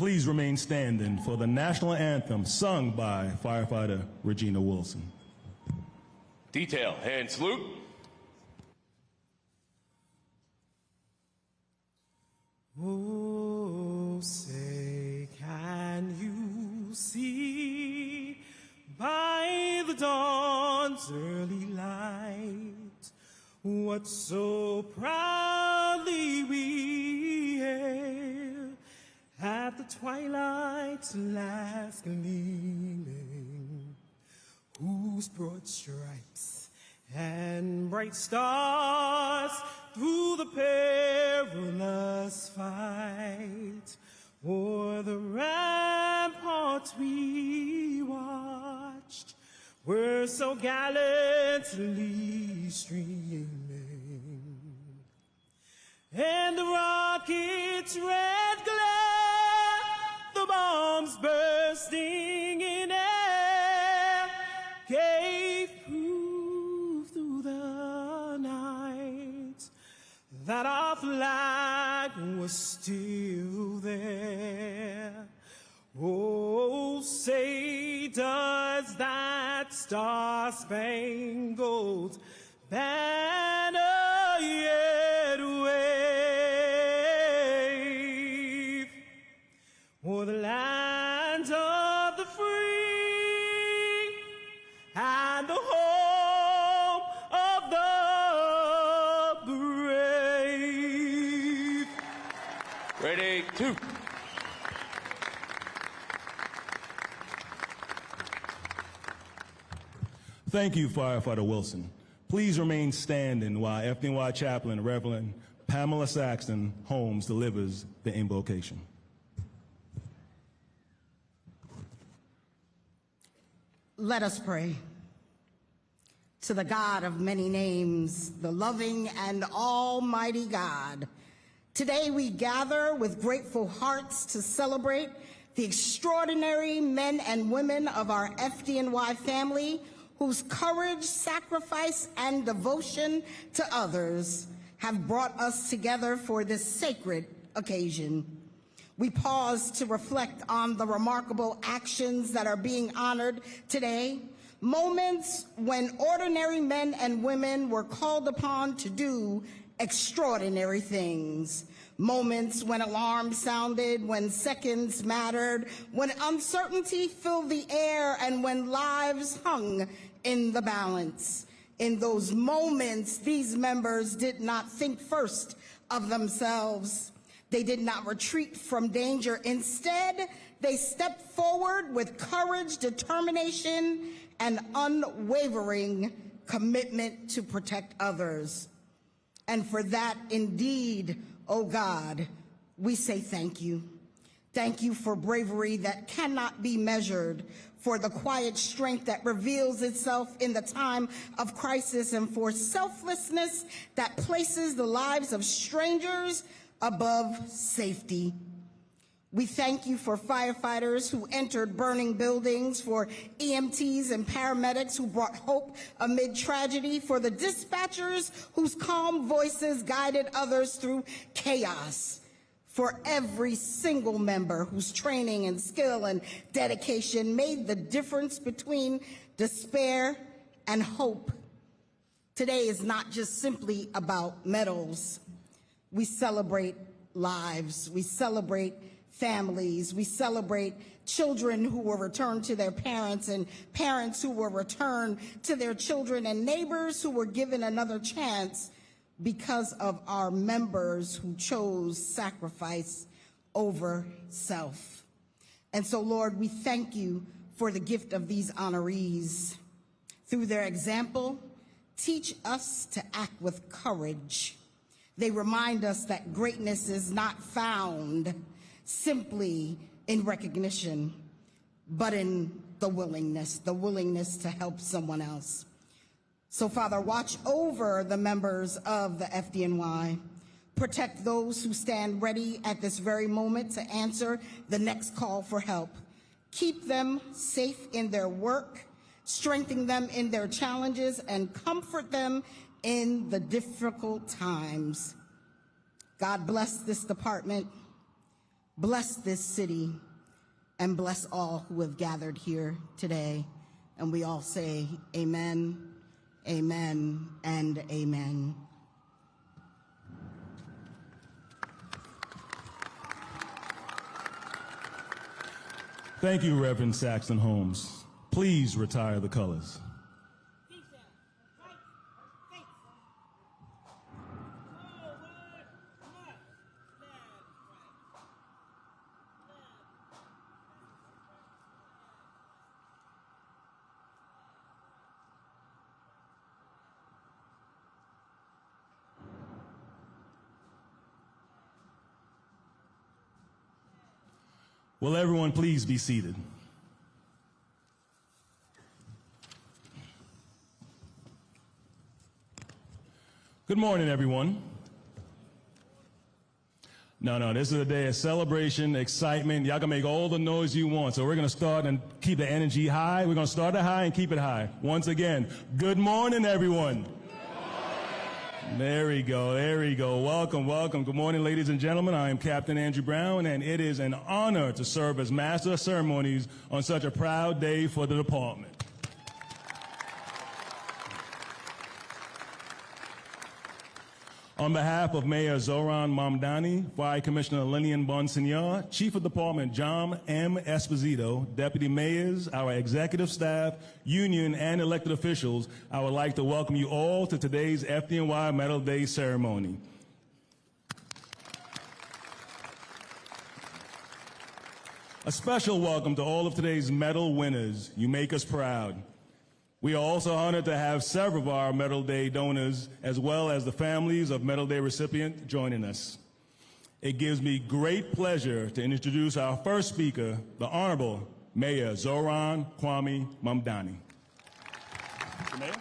Please remain standing for the national anthem sung by firefighter Regina Wilson. Detail, hand salute. Oh, say, can you see by the dawn's early light what so proudly we hailed at the twilight's last gleaming, whose broad stripes and bright stars through the perilous fight o'er the ramparts we watched were so gallantly streaming, and the rocket's red glare, the bombs bursting in air, gave proof through the night that our flag was still there. Oh, say, does that star-spangled banner yet wave o'er the land of the free and the home of the brave? Ready, two. Thank you, Firefighter Wilson. Please remain standing while FDNY Chaplain Reverend Pamela Saxton Holmes delivers the invocation. Let us pray. To the God of many names, the loving and almighty God, today we gather with grateful hearts to celebrate the extraordinary men and women of our FDNY family whose courage, sacrifice, and devotion to others have brought us together for this sacred occasion. We pause to reflect on the remarkable actions that are being honored today, moments when ordinary men and women were called upon to do extraordinary things. Moments when alarms sounded, when seconds mattered, when uncertainty filled the air, and when lives hung in the balance. In those moments, these members did not think first of themselves. They did not retreat from danger. Instead, they stepped forward with courage, determination, and unwavering commitment to protect others. And for that, indeed, oh God, we say thank you. Thank you for bravery that cannot be measured, for the quiet strength that reveals itself in the time of crisis, and for selflessness that places the lives of strangers above safety. We thank you for firefighters who entered burning buildings, for EMTs and paramedics who brought hope amid tragedy, for the dispatchers whose calm voices guided others through chaos, for every single member whose training and skill and dedication made the difference between despair and hope. Today is not just simply about medals. We celebrate lives, we celebrate families, we celebrate children who were returned to their parents, and parents who were returned to their children, and neighbors who were given another chance because of our members who chose sacrifice over self. And so, Lord, we thank you for the gift of these honorees. Through their example, teach us to act with courage. They remind us that greatness is not found simply in recognition, but in the willingness to help someone else. So, Father, watch over the members of the FDNY. Protect those who stand ready at this very moment to answer the next call for help. Keep them safe in their work, strengthen them in their challenges, and comfort them in the difficult times. God bless this department. Bless this city and bless all who have gathered here today. And we all say amen, amen, and amen. Thank you, Reverend Saxton Holmes. Please retire the colors. Will everyone please be seated? Good morning, everyone. No, this is a day of celebration, excitement. Y'all can make all the noise you want. So we're going to start and keep the energy high. We're going to start it high and keep it high. Once again, good morning, everyone. There we go. Welcome. Good morning, ladies and gentlemen. I am Captain Andrew Brown, and it is an honor to serve as Master of Ceremonies on such a proud day for the department. On behalf of Mayor Zoran Mamdani, Fire Commissioner Lillian Bonsignore, Chief of Department John M. Esposito, Deputy Mayors, our executive staff, union, and elected officials, I would like to welcome you all to today's FDNY Medal Day ceremony. A special welcome to all of today's medal winners. You make us proud. We are also honored to have several of our Medal Day donors, as well as the families of Medal Day recipients, joining us. It gives me great pleasure to introduce our first speaker, the Honorable Mayor Zoran Kwame Mamdani. Mr. Mayor.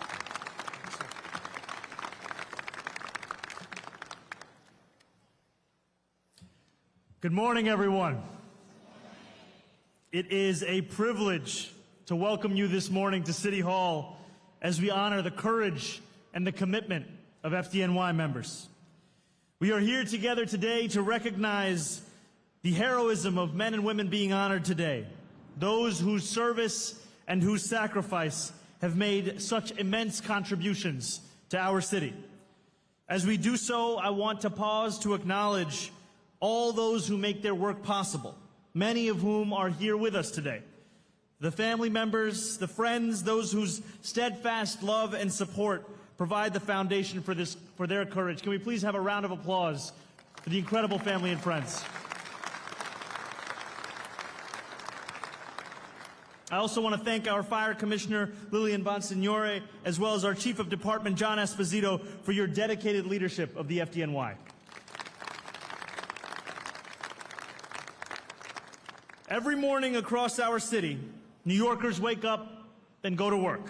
Good morning, everyone. It is a privilege to welcome you this morning to City Hall as we honor the courage and the commitment of FDNY members. We are here together today to recognize the heroism of men and women being honored today, those whose service and whose sacrifice have made such immense contributions to our city. As we do so, I want to pause to acknowledge all those who make their work possible, many of whom are here with us today. The family members, the friends, those whose steadfast love and support provide the foundation for their courage. Can we please have a round of applause for the incredible family and friends? I also want to thank our Fire Commissioner, Lillian Bonsignore, as well as our Chief of Department, John Esposito, for your dedicated leadership of the FDNY. Every morning across our city, New Yorkers wake up and go to work.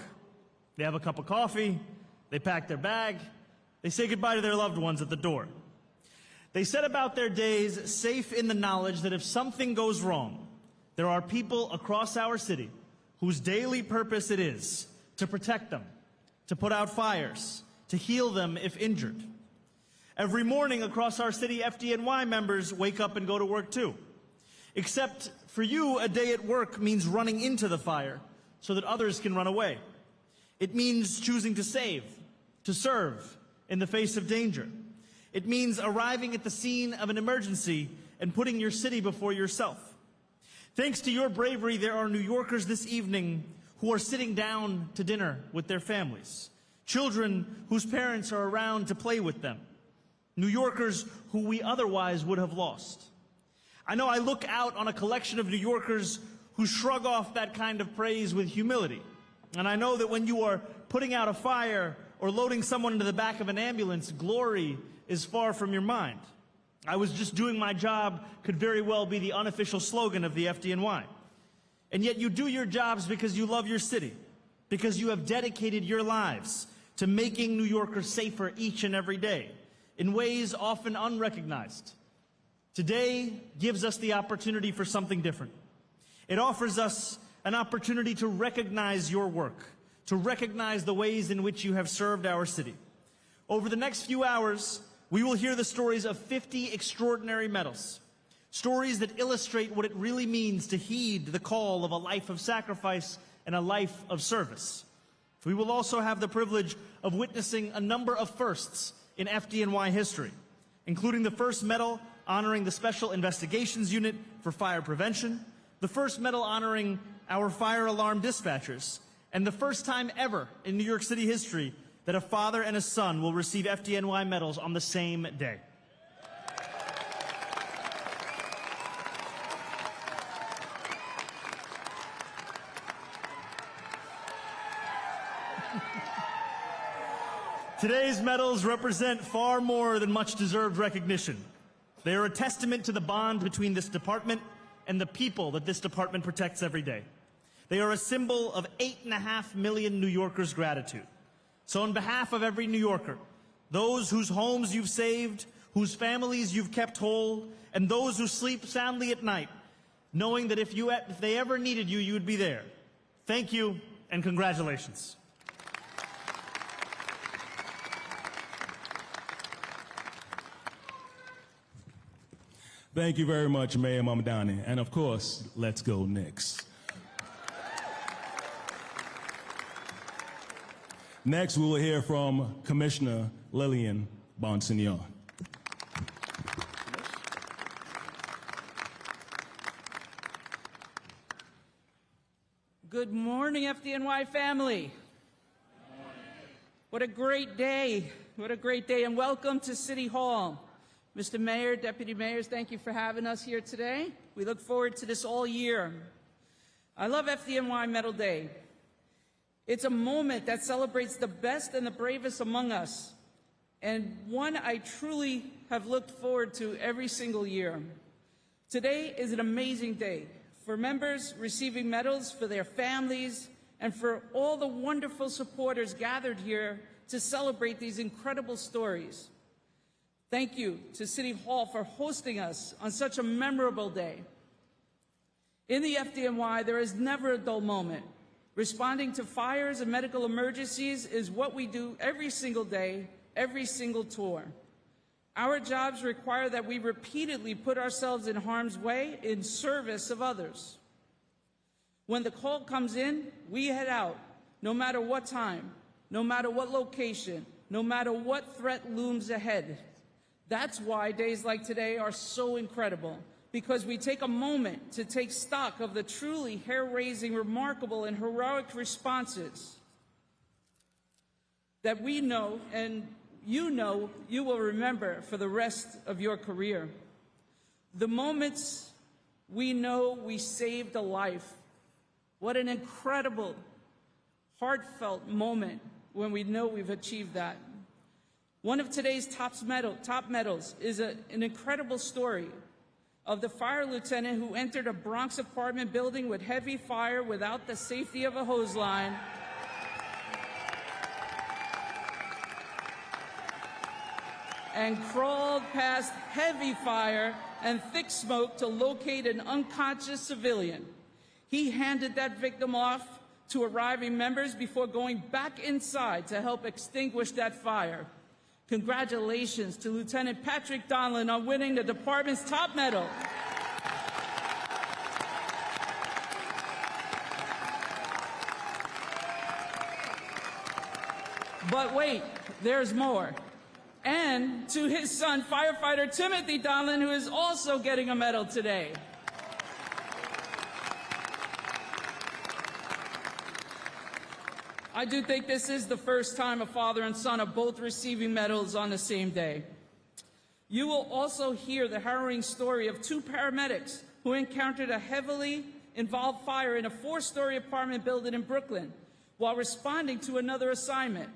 They have a cup of coffee, they pack their bag, they say goodbye to their loved ones at the door. They set about their days safe in the knowledge that if something goes wrong, there are people across our city whose daily purpose it is to protect them, to put out fires, to heal them if injured. Every morning across our city, FDNY members wake up and go to work too. Except for you, a day at work means running into the fire so that others can run away. It means choosing to save, to serve in the face of danger. It means arriving at the scene of an emergency and putting your city before yourself. Thanks to your bravery, there are New Yorkers this evening who are sitting down to dinner with their families, children whose parents are around to play with them, New Yorkers who we otherwise would have lost. I know I look out on a collection of New Yorkers who shrug off that kind of praise with humility. And I know that when you are putting out a fire or loading someone into the back of an ambulance, glory is far from your mind. I was just doing my job could very well be the unofficial slogan of the FDNY. And yet you do your jobs because you love your city, because you have dedicated your lives to making New Yorkers safer each and every day, in ways often unrecognized. Today gives us the opportunity for something different. It offers us an opportunity to recognize your work, to recognize the ways in which you have served our city. Over the next few hours, we will hear the stories of 50 extraordinary medals Stories that illustrate what it really means to heed the call of a life of sacrifice and a life of service. We will also have the privilege of witnessing a number of firsts in FDNY history, including the first medal honoring the Special Investigations Unit for Fire Prevention, the first medal honoring our fire alarm dispatchers, and the first time ever in New York City history that a father and a son will receive FDNY medals on the same day. Today's medals represent far more than much-deserved recognition. They are a testament to the bond between this department and the people that this department protects every day. They are a symbol of 8.5 million New Yorkers' gratitude. So on behalf of every New Yorker, those whose homes you've saved, whose families you've kept whole, and those who sleep soundly at night, knowing that if they ever needed you, you would be there. Thank you, and congratulations. Thank you very much, Mayor Mamdani. And of course, let's go Knicks. Next, we will hear from Commissioner Lillian Bonsignore. Good morning, FDNY family. What a great day. What a great day, and welcome to City Hall. Mr. Mayor, Deputy Mayors, thank you for having us here today. We look forward to this all year. I love FDNY Medal Day. It's a moment that celebrates the best and the bravest among us, and one I truly have looked forward to every single year. Today is an amazing day for members receiving medals, for their families, and for all the wonderful supporters gathered here to celebrate these incredible stories. Thank you to City Hall for hosting us on such a memorable day. In the FDNY, there is never a dull moment. Responding to fires and medical emergencies is what we do every single day, every single tour. Our jobs require that we repeatedly put ourselves in harm's way in service of others. When the call comes in, we head out, no matter what time, no matter what location, no matter what threat looms ahead. That's why days like today are so incredible, because we take a moment to take stock of the truly hair-raising, remarkable, and heroic responses that we know and you will remember for the rest of your career. The moments we know we saved a life. What an incredible, heartfelt moment when we know we've achieved that. One of today's top medals is an incredible story of the fire lieutenant who entered a Bronx apartment building with heavy fire without the safety of a hose line. And crawled past heavy fire and thick smoke to locate an unconscious civilian. He handed that victim off to arriving members before going back inside to help extinguish that fire. Congratulations to Lieutenant Patrick Donlin on winning the department's top medal. But wait, there's more. And to his son, firefighter Timothy Donlin, who is also getting a medal today. I do think this is the first time a father and son are both receiving medals on the same day. You will also hear the harrowing story of two paramedics who encountered a heavily involved fire in a 4-story apartment building in Brooklyn while responding to another assignment.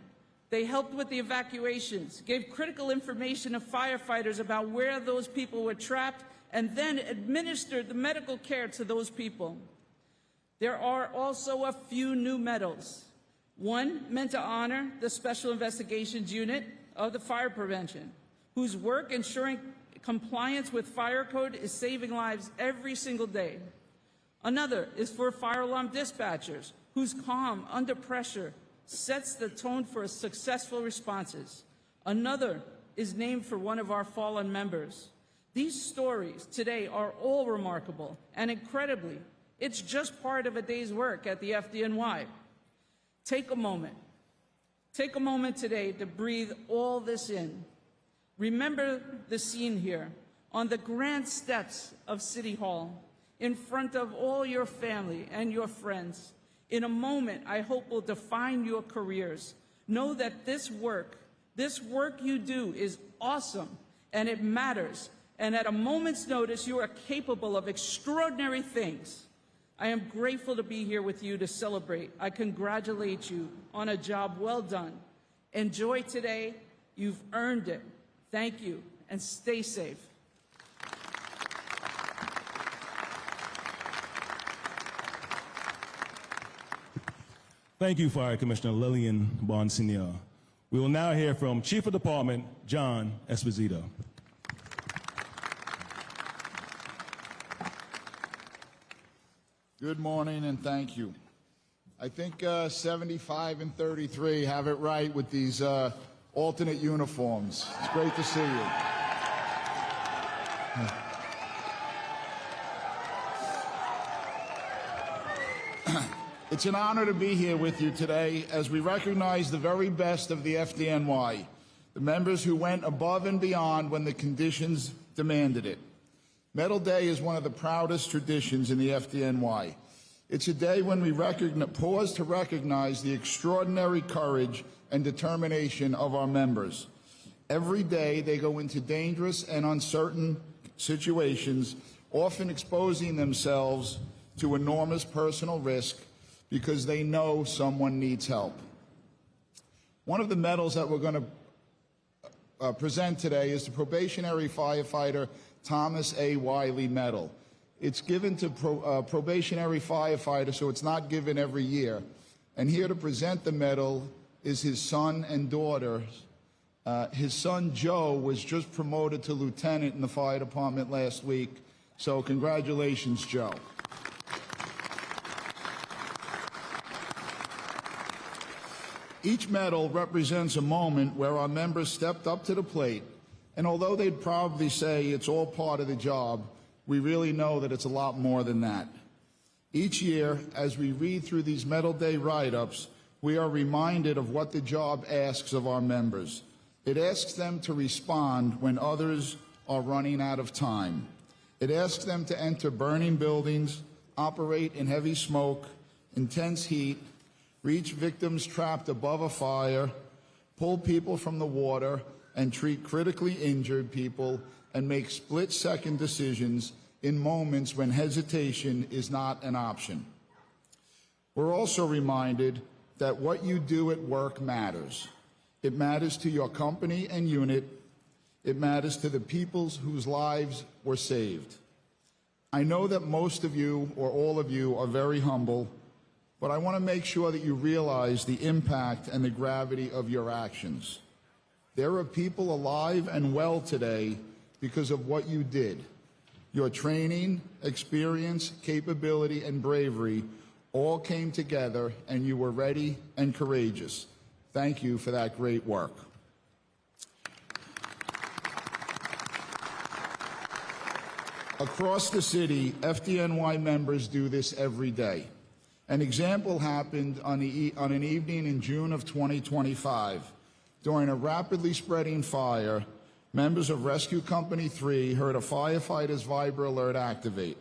They helped with the evacuations, gave critical information to firefighters about where those people were trapped, and then administered the medical care to those people. There are also a few new medals. One meant to honor the Special Investigations Unit of the Fire Prevention, whose work ensuring compliance with fire code is saving lives every single day. Another is for fire alarm dispatchers, whose calm under pressure sets the tone for successful responses. Another is named for one of our fallen members. These stories today are all remarkable, and incredibly, it's just part of a day's work at the FDNY. Take a moment. Take a moment today to breathe all this in. Remember the scene here on the grand steps of City Hall, in front of all your family and your friends. In a moment I hope will define your careers. Know that this work you do is awesome, and it matters. And at a moment's notice, you are capable of extraordinary things. I am grateful to be here with you to celebrate. I congratulate you on a job well done. Enjoy today. You've earned it. Thank you, and stay safe. Thank you, Fire Commissioner Lillian Bonsignore. We will now hear from Chief of Department John Esposito. Good morning and thank you. I think 75 and 33 have it right with these alternate uniforms. It's great to see you. It's an honor to be here with you today as we recognize the very best of the FDNY, the members who went above and beyond when the conditions demanded it. Medal Day is one of the proudest traditions in the FDNY. It's a day when we pause to recognize the extraordinary courage and determination of our members. Every day they go into dangerous and uncertain situations, often exposing themselves to enormous personal risk because they know someone needs help. One of the medals that we're going to present today is the probationary firefighter Thomas A. Wiley Medal. It's given to probationary firefighters, so it's not given every year. And here to present the medal is his son and daughter. His son, Joe, was just promoted to lieutenant in the fire department last week, so congratulations, Joe. Each medal represents a moment where our members stepped up to the plate, and although they'd probably say it's all part of the job, we really know that it's a lot more than that. Each year, as we read through these Medal Day write-ups, we are reminded of what the job asks of our members. It asks them to respond when others are running out of time. It asks them to enter burning buildings, operate in heavy smoke, intense heat, reach victims trapped above a fire, pull people from the water, and treat critically injured people, and make split-second decisions in moments when hesitation is not an option. We're also reminded that what you do at work matters. It matters to your company and unit. It matters to the people whose lives were saved. I know that most of you, or all of you, are very humble, but I want to make sure that you realize the impact and the gravity of your actions. There are people alive and well today because of what you did. Your training, experience, capability, and bravery all came together, and you were ready and courageous. Thank you for that great work. Across the city, FDNY members do this every day. An example happened on an evening in June of 2025. During a rapidly spreading fire, members of Rescue Company 3 heard a firefighter's Viber alert activate.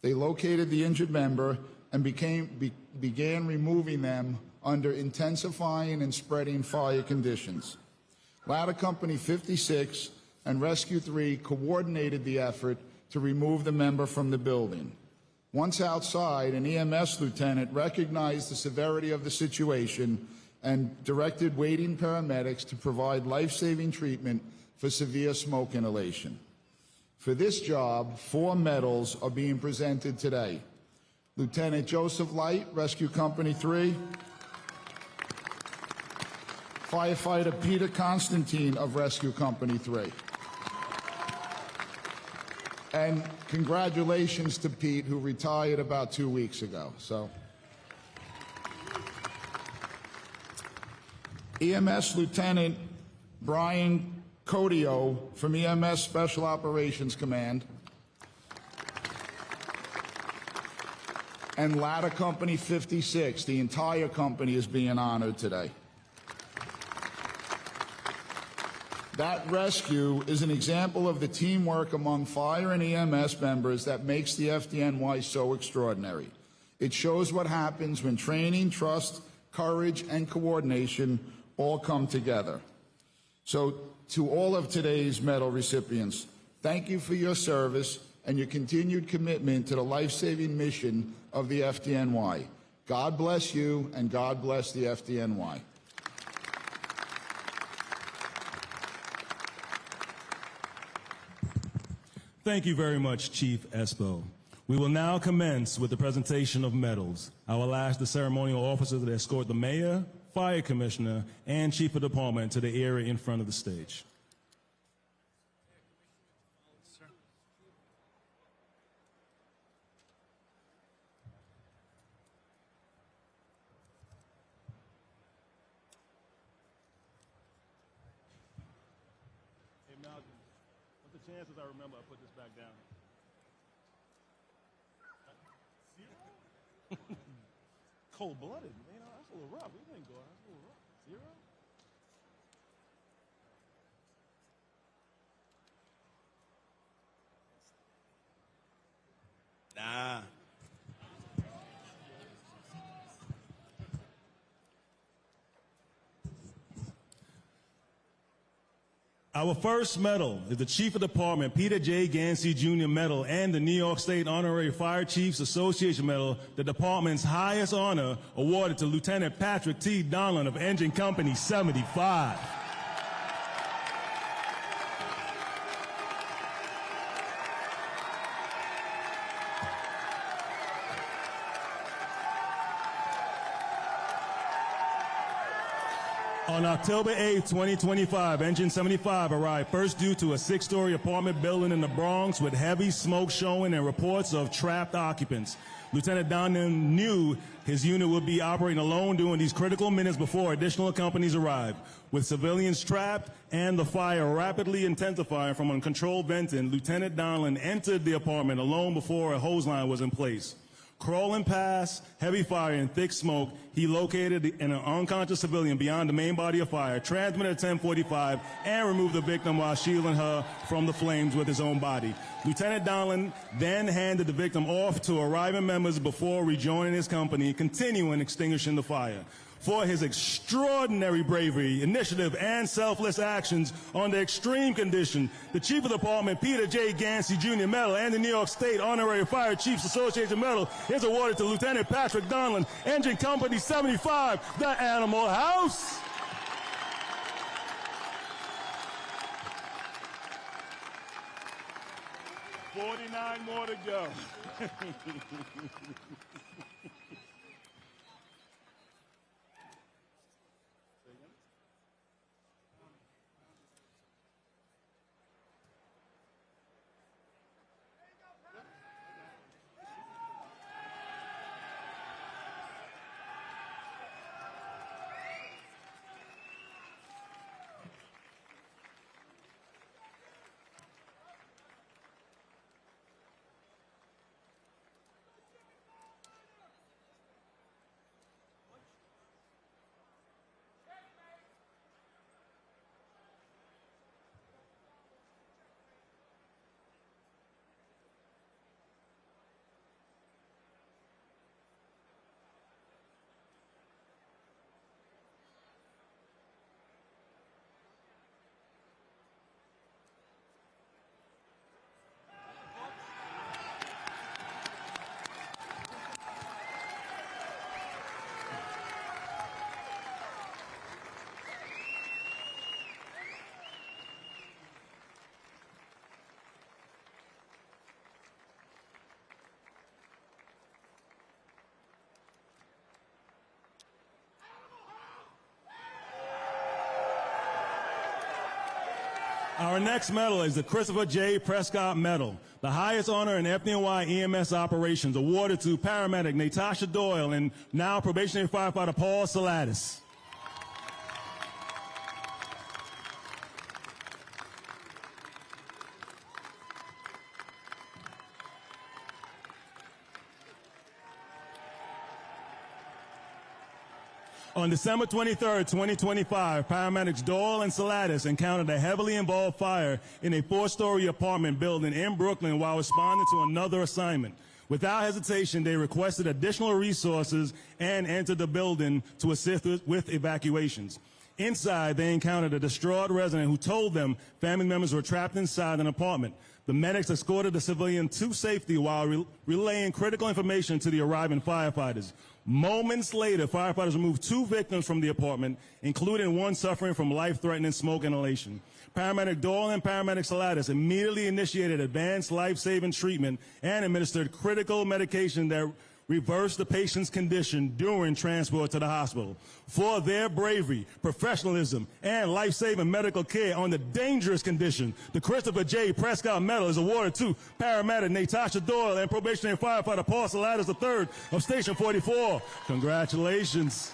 They located the injured member and began removing them under intensifying and spreading fire conditions. Ladder Company 56 and Rescue 3 coordinated the effort to remove the member from the building. Once outside, an EMS lieutenant recognized the severity of the situation and directed waiting paramedics to provide life-saving treatment for severe smoke inhalation. For this job, 4 medals are being presented today. Lieutenant Joseph Light, Rescue Company 3. Firefighter Peter Constantine of Rescue Company 3. And congratulations to Pete, who retired about 2 weeks ago. EMS Lieutenant Brian Codio from EMS Special Operations Command, and Ladder Company 56. The entire company is being honored today. That rescue is an example of the teamwork among fire and EMS members that makes the FDNY so extraordinary. It shows what happens when training, trust, courage, and coordination all come together. So, to all of today's medal recipients, thank you for your service and your continued commitment to the life-saving mission of the FDNY. God bless you, and God bless the FDNY. Thank you very much, Chief Espo. We will now commence with the presentation of medals. I will ask the ceremonial officers to escort the mayor, fire commissioner, and chief of department to the area in front of the stage. Hey, Malcolm, what's the chances I remember I put this back down? Cold-blooded, man. That's a little rough. We didn't go. That's a little rough. 0? Nah. Our first medal is the Chief of Department Peter J. Gansey Jr. Medal and the New York State Honorary Fire Chiefs Association Medal, the department's highest honor, awarded to Lieutenant Patrick T. Donlin of Engine Company 75. On October 8, 2025, Engine 75 arrived first due to a 6-story apartment building in the Bronx with heavy smoke showing and reports of trapped occupants. Lieutenant Donlin knew his unit would be operating alone during these critical minutes before additional companies arrived. With civilians trapped and the fire rapidly intensifying from uncontrolled venting, Lieutenant Donlin entered the apartment alone before a hose line was in place. Crawling past heavy fire and thick smoke, he located an unconscious civilian beyond the main body of fire, transmitted 1045, and removed the victim while shielding her from the flames with his own body. Lieutenant Donlin then handed the victim off to arriving members before rejoining his company, continuing extinguishing the fire. For his extraordinary bravery, initiative, and selfless actions under extreme condition, the Chief of Department Peter J. Gansey Jr. Medal and the New York State Honorary Fire Chiefs Association Medal is awarded to Lieutenant Patrick Donlin, Engine Company 75, the Animal House. $49 more to go. Our next medal is the Christopher J. Prescott Medal, the highest honor in FDNY EMS operations, awarded to paramedic Natasha Doyle and now probationary firefighter Paul Salatis. On December 23rd, 2025, paramedics Doyle and Salatis encountered a heavily involved fire in a 4-story apartment building in Brooklyn while responding to another assignment. Without hesitation, they requested additional resources and entered the building to assist with evacuations. Inside, they encountered a distraught resident who told them family members were trapped inside an apartment. The medics escorted the civilian to safety while relaying critical information to the arriving firefighters. Moments later, firefighters removed 2 victims from the apartment, including one suffering from life-threatening smoke inhalation. Paramedic Doyle and paramedic Salatis immediately initiated advanced life-saving treatment and administered critical medication that reversed the patient's condition during transport to the hospital. For their bravery, professionalism, and life-saving medical care on the dangerous condition, the Christopher J. Prescott Medal is awarded to paramedic Natasha Doyle and probationary firefighter Paul Salatis III of Station 44. Congratulations.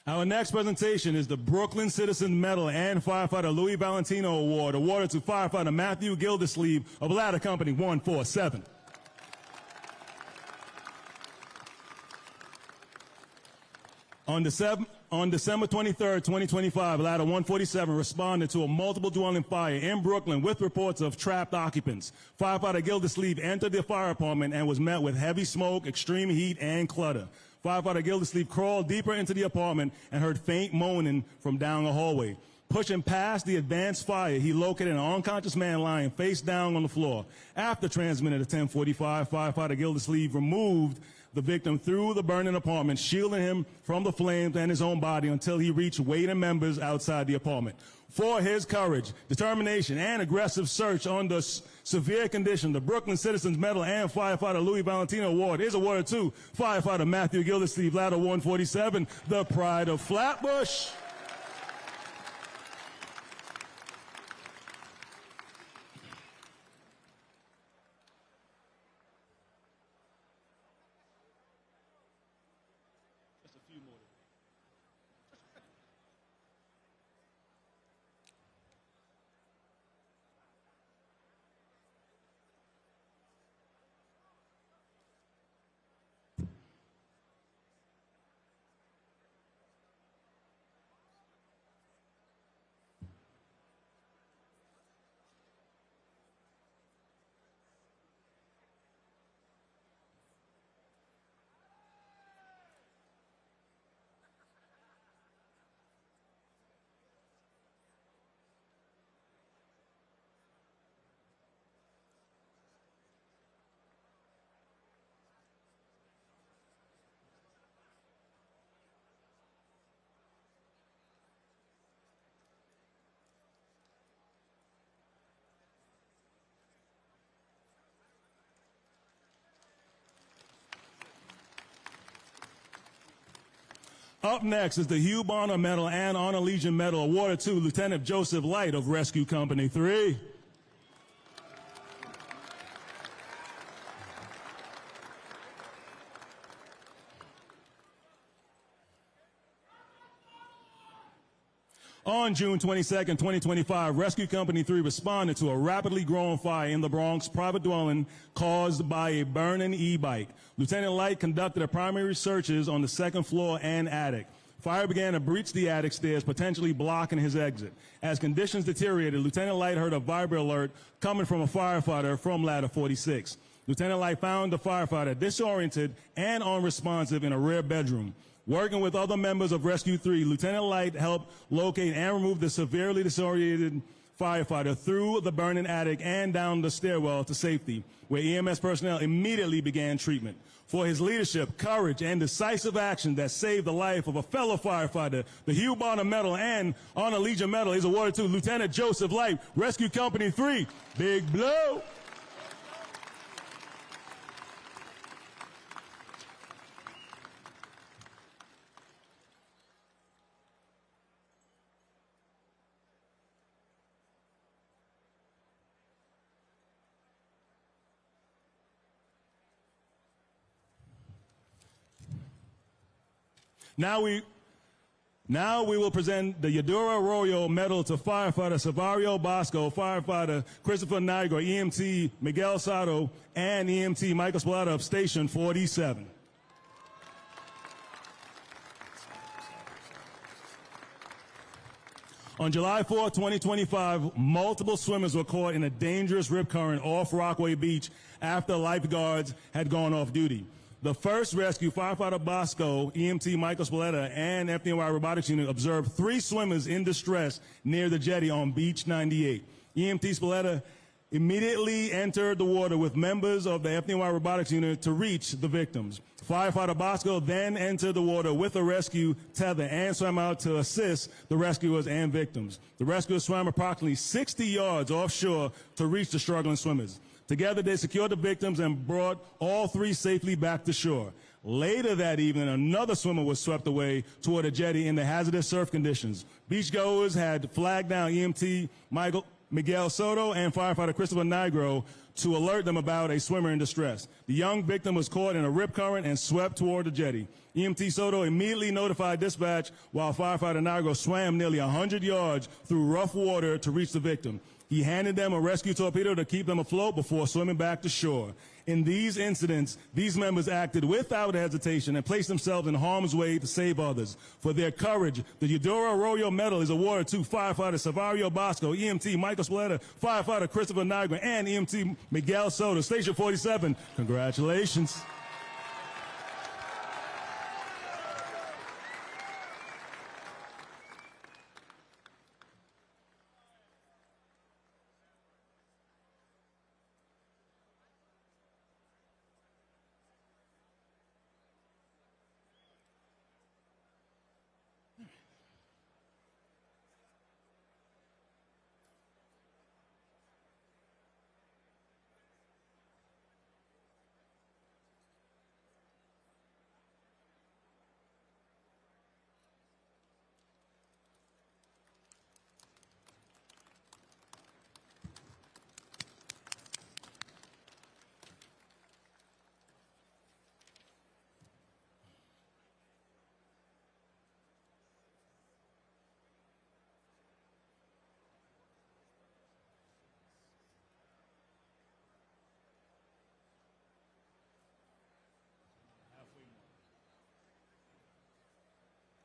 Our next presentation is the Brooklyn Citizen Medal and Firefighter Louis Valentino Award, awarded to Firefighter Matthew Gildersleeve of Ladder Company 147. On December 23rd, 2025, Ladder 147 responded to a multiple dwelling fire in Brooklyn with reports of trapped occupants. Firefighter Gildersleeve entered the fire apartment and was met with heavy smoke, extreme heat, and clutter. Firefighter Gildersleeve crawled deeper into the apartment and heard faint moaning from down the hallway. Pushing past the advanced fire, he located an unconscious man lying face down on the floor. After transmitting at 10:45, Firefighter Gildersleeve removed the victim through the burning apartment, shielding him from the flames and his own body until he reached waiting members outside the apartment. For his courage, determination, and aggressive search under severe condition, the Brooklyn Citizens Medal and Firefighter Louis Valentino Award is awarded to Firefighter Matthew Gildersleeve, Ladder 147, the Pride of Flatbush. Up next is the Hugh Bonner Medal and Honor Legion Medal awarded to Lieutenant Joseph Light of Rescue Company 3. On June 22nd, 2025, Rescue Company 3 responded to a rapidly growing fire in the Bronx private dwelling caused by a burning e-bike. Lieutenant Light conducted primary searches on the second floor and attic. Fire began to breach the attic stairs, potentially blocking his exit. As conditions deteriorated, Lieutenant Light heard a vibrate alert coming from a firefighter from Ladder 46. Lieutenant Light found the firefighter disoriented and unresponsive in a rear bedroom. Working with other members of Rescue 3, Lieutenant Light helped locate and remove the severely disoriented firefighter through the burning attic and down the stairwell to safety, where EMS personnel immediately began treatment. For his leadership, courage, and decisive action that saved the life of a fellow firefighter, the Hugh Bonner Medal and Honor Legion Medal is awarded to Lieutenant Joseph Light, Rescue Company 3. Big blow. Now we will present the Eudora Arroyo Medal to firefighter Savario Bosco, firefighter Christopher Nigro, EMT Miguel Sato, and EMT Michael Spallata of Station 47. On July 4, 2025, multiple swimmers were caught in a dangerous rip current off Rockaway Beach after lifeguards had gone off duty. The first rescue, firefighter Bosco, EMT Michael Spallata, and FDNY Robotics Unit observed 3 swimmers in distress near the jetty on Beach 98. EMT Spallata immediately entered the water with members of the FDNY Robotics Unit to reach the victims. Firefighter Bosco then entered the water with a rescue tether and swam out to assist the rescuers and victims. The rescuers swam approximately 60 yards offshore to reach the struggling swimmers. Together, they secured the victims and brought all 3 safely back to shore. Later that evening, another swimmer was swept away toward a jetty in the hazardous surf conditions. Beachgoers had flagged down EMT Miguel Soto and firefighter Christopher Nigro to alert them about a swimmer in distress. The young victim was caught in a rip current and swept toward the jetty. EMT Soto immediately notified dispatch while firefighter Nigro swam nearly 100 yards through rough water to reach the victim. He handed them a rescue torpedo to keep them afloat before swimming back to shore. In these incidents, these members acted without hesitation and placed themselves in harm's way to save others. For their courage, the Eudora Arroyo Medal is awarded to firefighter Savario Bosco, EMT Michael Spallata, firefighter Christopher Nigro, and EMT Miguel Soto. Station 47, congratulations.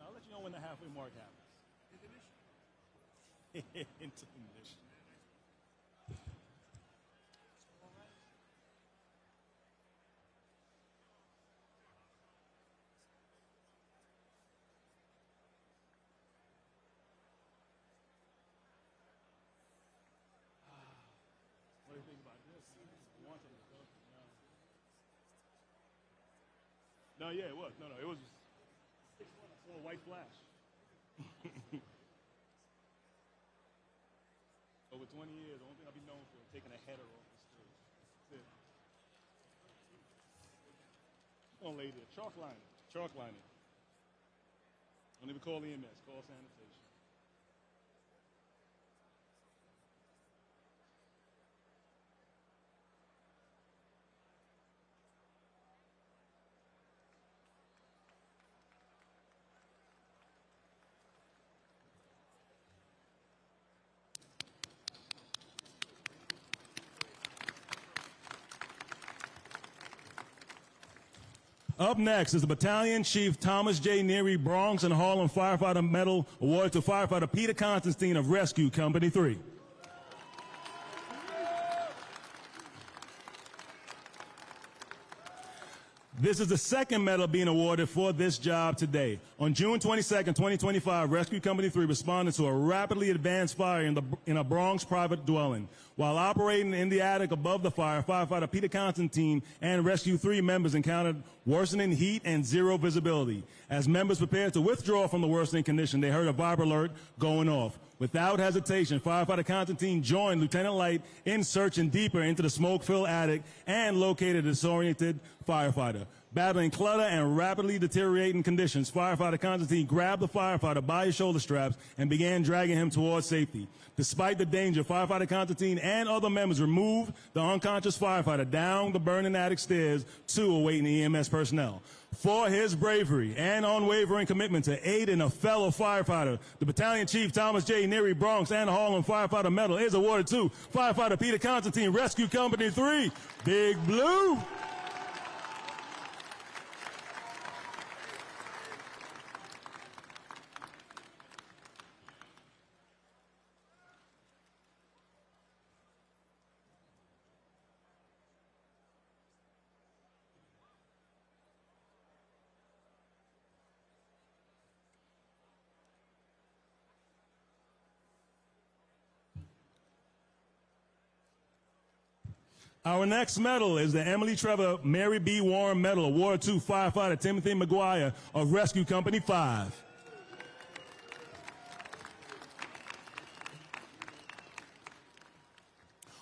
I'll let you know when the halfway mark happens. Intermission. What do you think about this? You want something to go? No, yeah, it was. No, it was. A white flash. Over 20 years, the only thing I'll be known for is taking a header off the stage. That's it. Come on, lady. Chalk lining. Chalk lining. Don't even call EMS. Call sanitation. Up next is the Battalion Chief Thomas J. Neary Bronx and Harlem Firefighter Medal awarded to firefighter Peter Constantine of Rescue Company 3. This is the second medal being awarded for this job today. On June 22nd, 2025, Rescue Company 3 responded to a rapidly advanced fire in a Bronx private dwelling. While operating in the attic above the fire, firefighter Peter Constantine and Rescue 3 members encountered worsening heat and zero visibility. As members prepared to withdraw from the worsening condition, they heard a vibe alert going off. Without hesitation, firefighter Constantine joined Lieutenant Light in searching deeper into the smoke-filled attic and located a disoriented firefighter. Battling clutter and rapidly deteriorating conditions, firefighter Constantine grabbed the firefighter by his shoulder straps and began dragging him towards safety. Despite the danger, firefighter Constantine and other members removed the unconscious firefighter down the burning attic stairs to awaiting EMS personnel. For his bravery and unwavering commitment to aiding a fellow firefighter, the Battalion Chief Thomas J. Neary Bronx and Harlem Firefighter Medal is awarded to firefighter Peter Constantine, Rescue Company 3, Big Blue. Our next medal is the Emily Trevor Mary B. Warren Medal, awarded to firefighter Timothy McGuire of Rescue Company 5.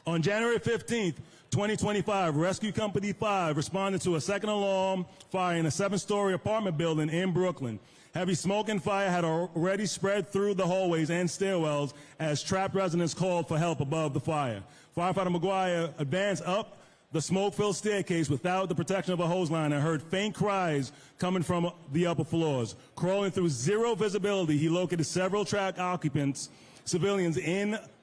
On January 15th, 2025, Rescue Company 5 responded to a second alarm fire in a 7-story apartment building in Brooklyn. Heavy smoke and fire had already spread through the hallways and stairwells as trapped residents called for help above the fire. Firefighter McGuire advanced up the smoke-filled staircase without the protection of a hose line and heard faint cries coming from the upper floors. Crawling through zero visibility, he located several trapped occupants, civilians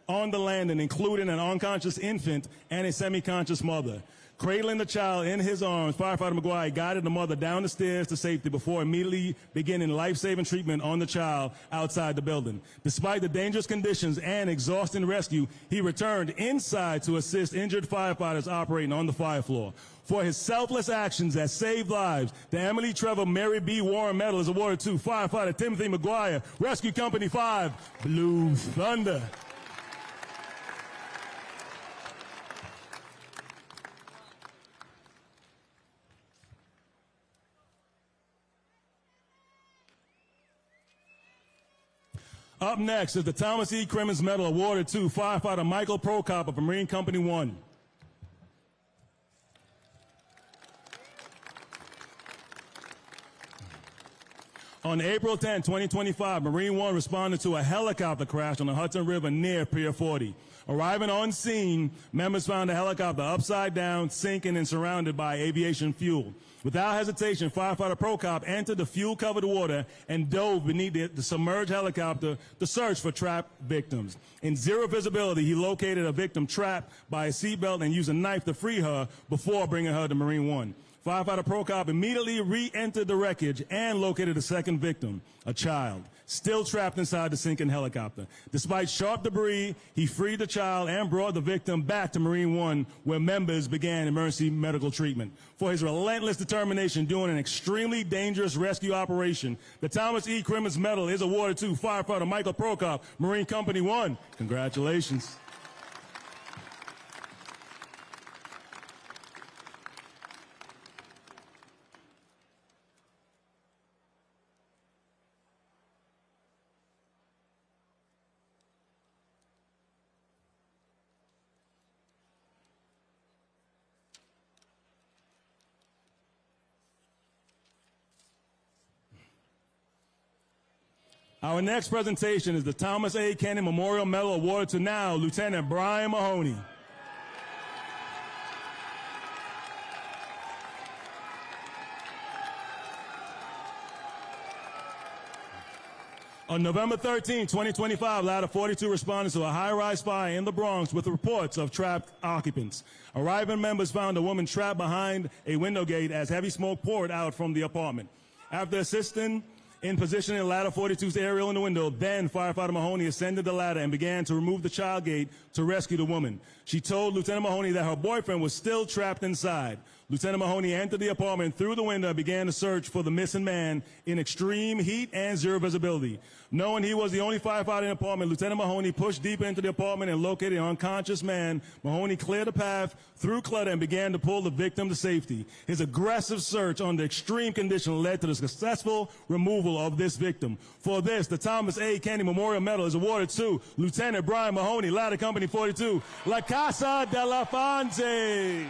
on the landing, including an unconscious infant and a semi-conscious mother. Cradling the child in his arms, firefighter McGuire guided the mother down the stairs to safety before immediately beginning life-saving treatment on the child outside the building. Despite the dangerous conditions and exhausting rescue, he returned inside to assist injured firefighters operating on the fire floor. For his selfless actions that saved lives, the Emily Trevor Mary B. Warren Medal is awarded to firefighter Timothy McGuire, Rescue Company 5, Blue Thunder. Up next is the Thomas E. Crimmins Medal, awarded to firefighter Michael Prokop of Marine Company 1. On April 10, 2025, Marine 1 responded to a helicopter crash on the Hudson River near Pier 40. Arriving on scene, members found the helicopter upside down, sinking and surrounded by aviation fuel. Without hesitation, firefighter Prokop entered the fuel-covered water and dove beneath the submerged helicopter to search for trapped victims. In zero visibility, he located a victim trapped by a seatbelt and used a knife to free her before bringing her to Marine 1. Firefighter Prokop immediately re-entered the wreckage and located a second victim, a child, still trapped inside the sinking helicopter. Despite sharp debris, he freed the child and brought the victim back to Marine 1, where members began emergency medical treatment. For his relentless determination during an extremely dangerous rescue operation, the Thomas E. Crimmins Medal is awarded to firefighter Michael Prokop, Marine Company 1. Congratulations. Our next presentation is the Thomas A. Kenny Memorial Medal, awarded to now Lieutenant Brian Mahoney. On November 13, 2025, Ladder 42 responded to a high-rise fire in the Bronx with reports of trapped occupants. Arriving members found a woman trapped behind a window gate as heavy smoke poured out from the apartment. After assisting in positioning Ladder 42's aerial in the window, then firefighter Mahoney ascended the ladder and began to remove the child gate to rescue the woman. She told Lieutenant Mahoney that her boyfriend was still trapped inside. Lieutenant Mahoney entered the apartment through the window and began to search for the missing man in extreme heat and zero visibility. Knowing he was the only firefighter in the apartment, Lieutenant Mahoney pushed deeper into the apartment and located an unconscious man. Mahoney cleared a path through clutter and began to pull the victim to safety. His aggressive search under extreme conditions led to the successful removal of this victim. For this, the Thomas A. Kennedy Memorial Medal is awarded to Lieutenant Brian Mahoney, Ladder Company 42, La Casa de la Fonte.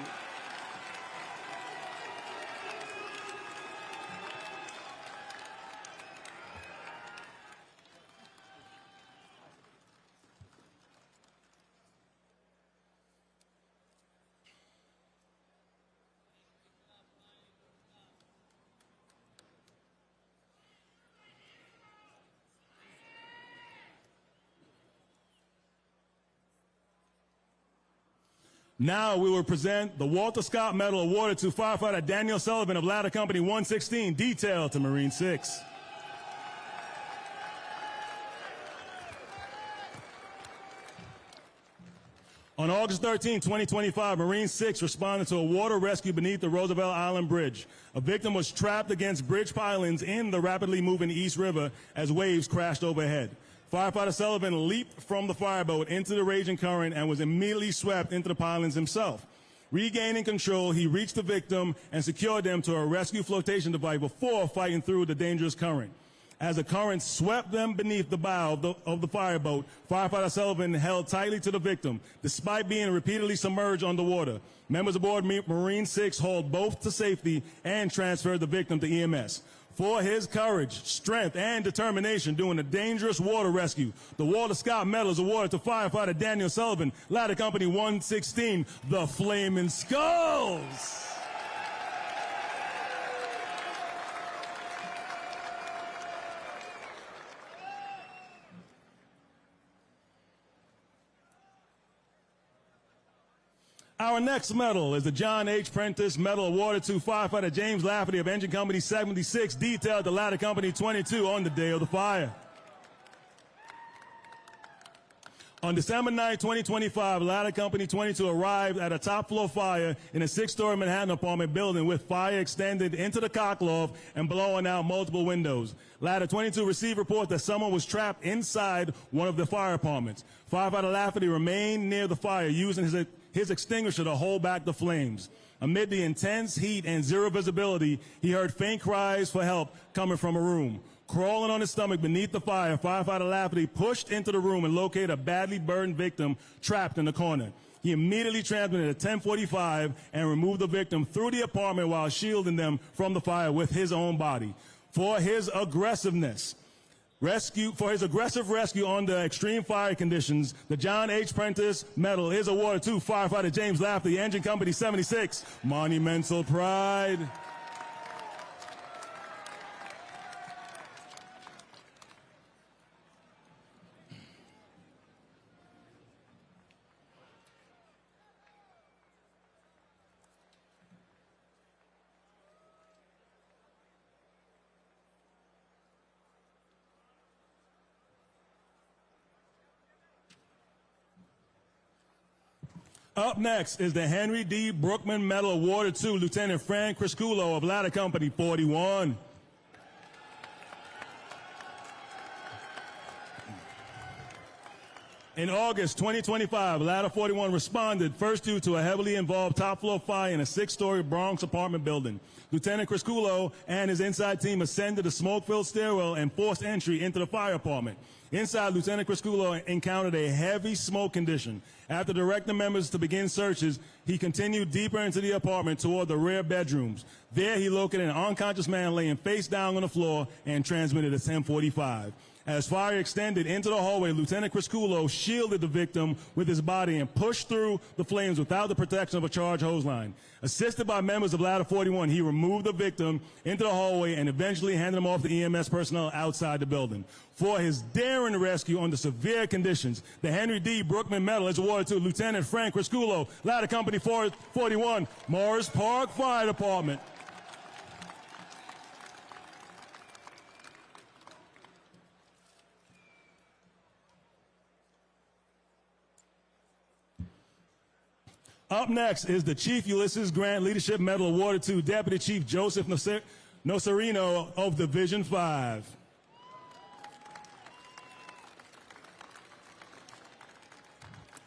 Now we will present the Walter Scott Medal awarded to firefighter Daniel Sullivan of Ladder Company 116, detail to Marine 6. On August 13, 2025, Marine 6 responded to a water rescue beneath the Roosevelt Island Bridge. A victim was trapped against bridge pylons in the rapidly moving East River as waves crashed overhead. Firefighter Sullivan leaped from the fireboat into the raging current and was immediately swept into the pylons himself. Regaining control, he reached the victim and secured them to a rescue flotation device before fighting through the dangerous current. As the current swept them beneath the bow of the fireboat, Firefighter Sullivan held tightly to the victim, despite being repeatedly submerged underwater. Members aboard Marine 6 hauled both to safety and transferred the victim to EMS. For his courage, strength, and determination during a dangerous water rescue, the Walter Scott Medal is awarded to firefighter Daniel Sullivan, Ladder Company 116, the Flaming Skulls. Our next medal is the John H. Prentice Medal awarded to firefighter James Lafferty of Engine Company 76, detailed to Ladder Company 22 on the day of the fire. On December 9, 2025, Ladder Company 22 arrived at a top-floor fire in a six-story Manhattan apartment building with fire extended into the cockloft and blowing out multiple windows. Ladder 22 received reports that someone was trapped inside one of the fire apartments. Firefighter Lafferty remained near the fire, using his extinguisher to hold back the flames. Amid the intense heat and zero visibility, he heard faint cries for help coming from a room. Crawling on his stomach beneath the fire, Firefighter Lafferty pushed into the room and located a badly burned victim trapped in the corner. He immediately transmitted a 1045 and removed the victim through the apartment while shielding them from the fire with his own body. For his aggressive rescue under extreme fire conditions, the John H. Prentice Medal is awarded to firefighter James Lafferty, Engine Company 76, Monumental Pride. Up next is the Henry D. Brookman Medal awarded to Lieutenant Frank Crisculo of Ladder Company 41. In August 2025, Ladder 41 responded first due to a heavily involved top-floor fire in a six-story Bronx apartment building. Lieutenant Crisculo and his inside team ascended a smoke-filled stairwell and forced entry into the fire apartment. Inside, Lieutenant Crisculo encountered a heavy smoke condition. After directing members to begin searches, he continued deeper into the apartment toward the rear bedrooms. There, he located an unconscious man laying face down on the floor and transmitted a 1045. As fire extended into the hallway, Lieutenant Crisculo shielded the victim with his body and pushed through the flames without the protection of a charge hose line. Assisted by members of Ladder 41, he removed the victim into the hallway and eventually handed him off to EMS personnel outside the building. For his daring rescue under severe conditions, the Henry D. Brookman Medal is awarded to Lieutenant Frank Crisculo, Ladder Company 41, Morris Park Fire Department. Up next is the Chief Ulysses Grant Leadership Medal awarded to Deputy Chief Joseph Nocerino of Division 5.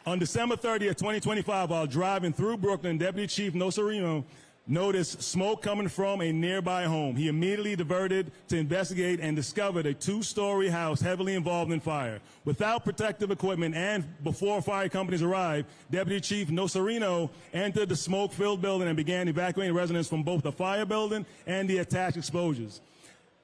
On December 30th, 2025, while driving through Brooklyn, Deputy Chief Nocerino noticed smoke coming from a nearby home. He immediately diverted to investigate and discovered a two-story house heavily involved in fire. Without protective equipment and before fire companies arrived, Deputy Chief Nocerino entered the smoke-filled building and began evacuating residents from both the fire building and the attached exposures.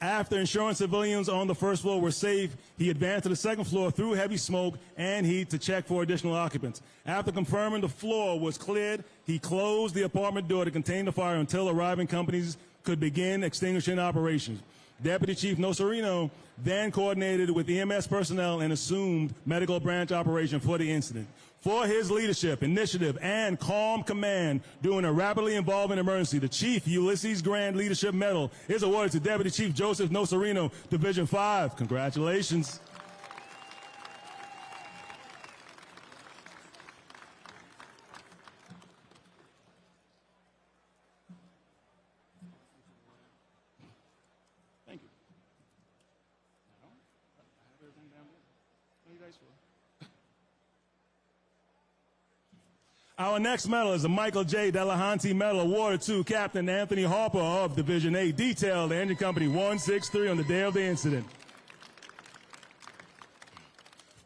After ensuring civilians on the first floor were safe, he advanced to the second floor through heavy smoke and heat to check for additional occupants. After confirming the floor was cleared, he closed the apartment door to contain the fire until arriving companies could begin extinguishing operations. Deputy Chief Nocerino then coordinated with EMS personnel and assumed medical branch operation for the incident. For his leadership, initiative, and calm command during a rapidly evolving emergency, the Chief Ulysses Grant Leadership Medal is awarded to Deputy Chief Joseph Nocerino, Division 5. Congratulations. Thank you. Our next medal is the Michael J. Delahanty Medal awarded to Captain Anthony Harper of Division 8, detailed the Engine Company 163 on the day of the incident.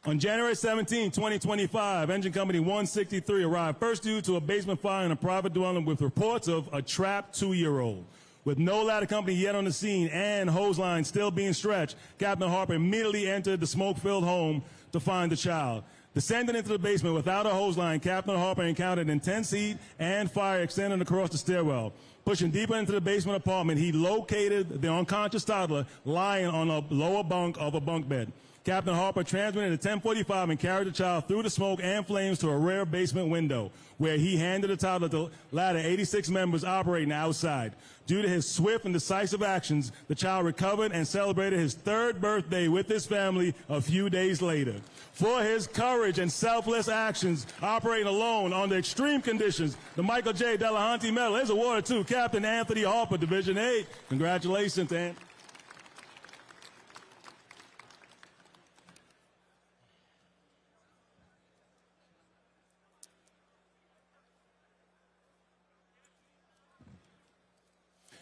On January 17, 2025, Engine Company 163 arrived first due to a basement fire in a private dwelling with reports of a trapped 2-year-old. With no ladder company yet on the scene and hose lines still being stretched, Captain Harper immediately entered the smoke-filled home to find the child. Descending into the basement without a hose line, Captain Harper encountered intense heat and fire extending across the stairwell. Pushing deeper into the basement apartment, he located the unconscious toddler lying on a lower bunk of a bunk bed. Captain Harper transmitted at 10:45 and carried the child through the smoke and flames to a rear basement window, where he handed the toddler to ladder 86 members operating outside. Due to his swift and decisive actions, the child recovered and celebrated his 3rd birthday with his family a few days later. For his courage and selfless actions operating alone under extreme conditions, the Michael J. Delahanty Medal is awarded to Captain Anthony Harper, Division 8. Congratulations, Anthony.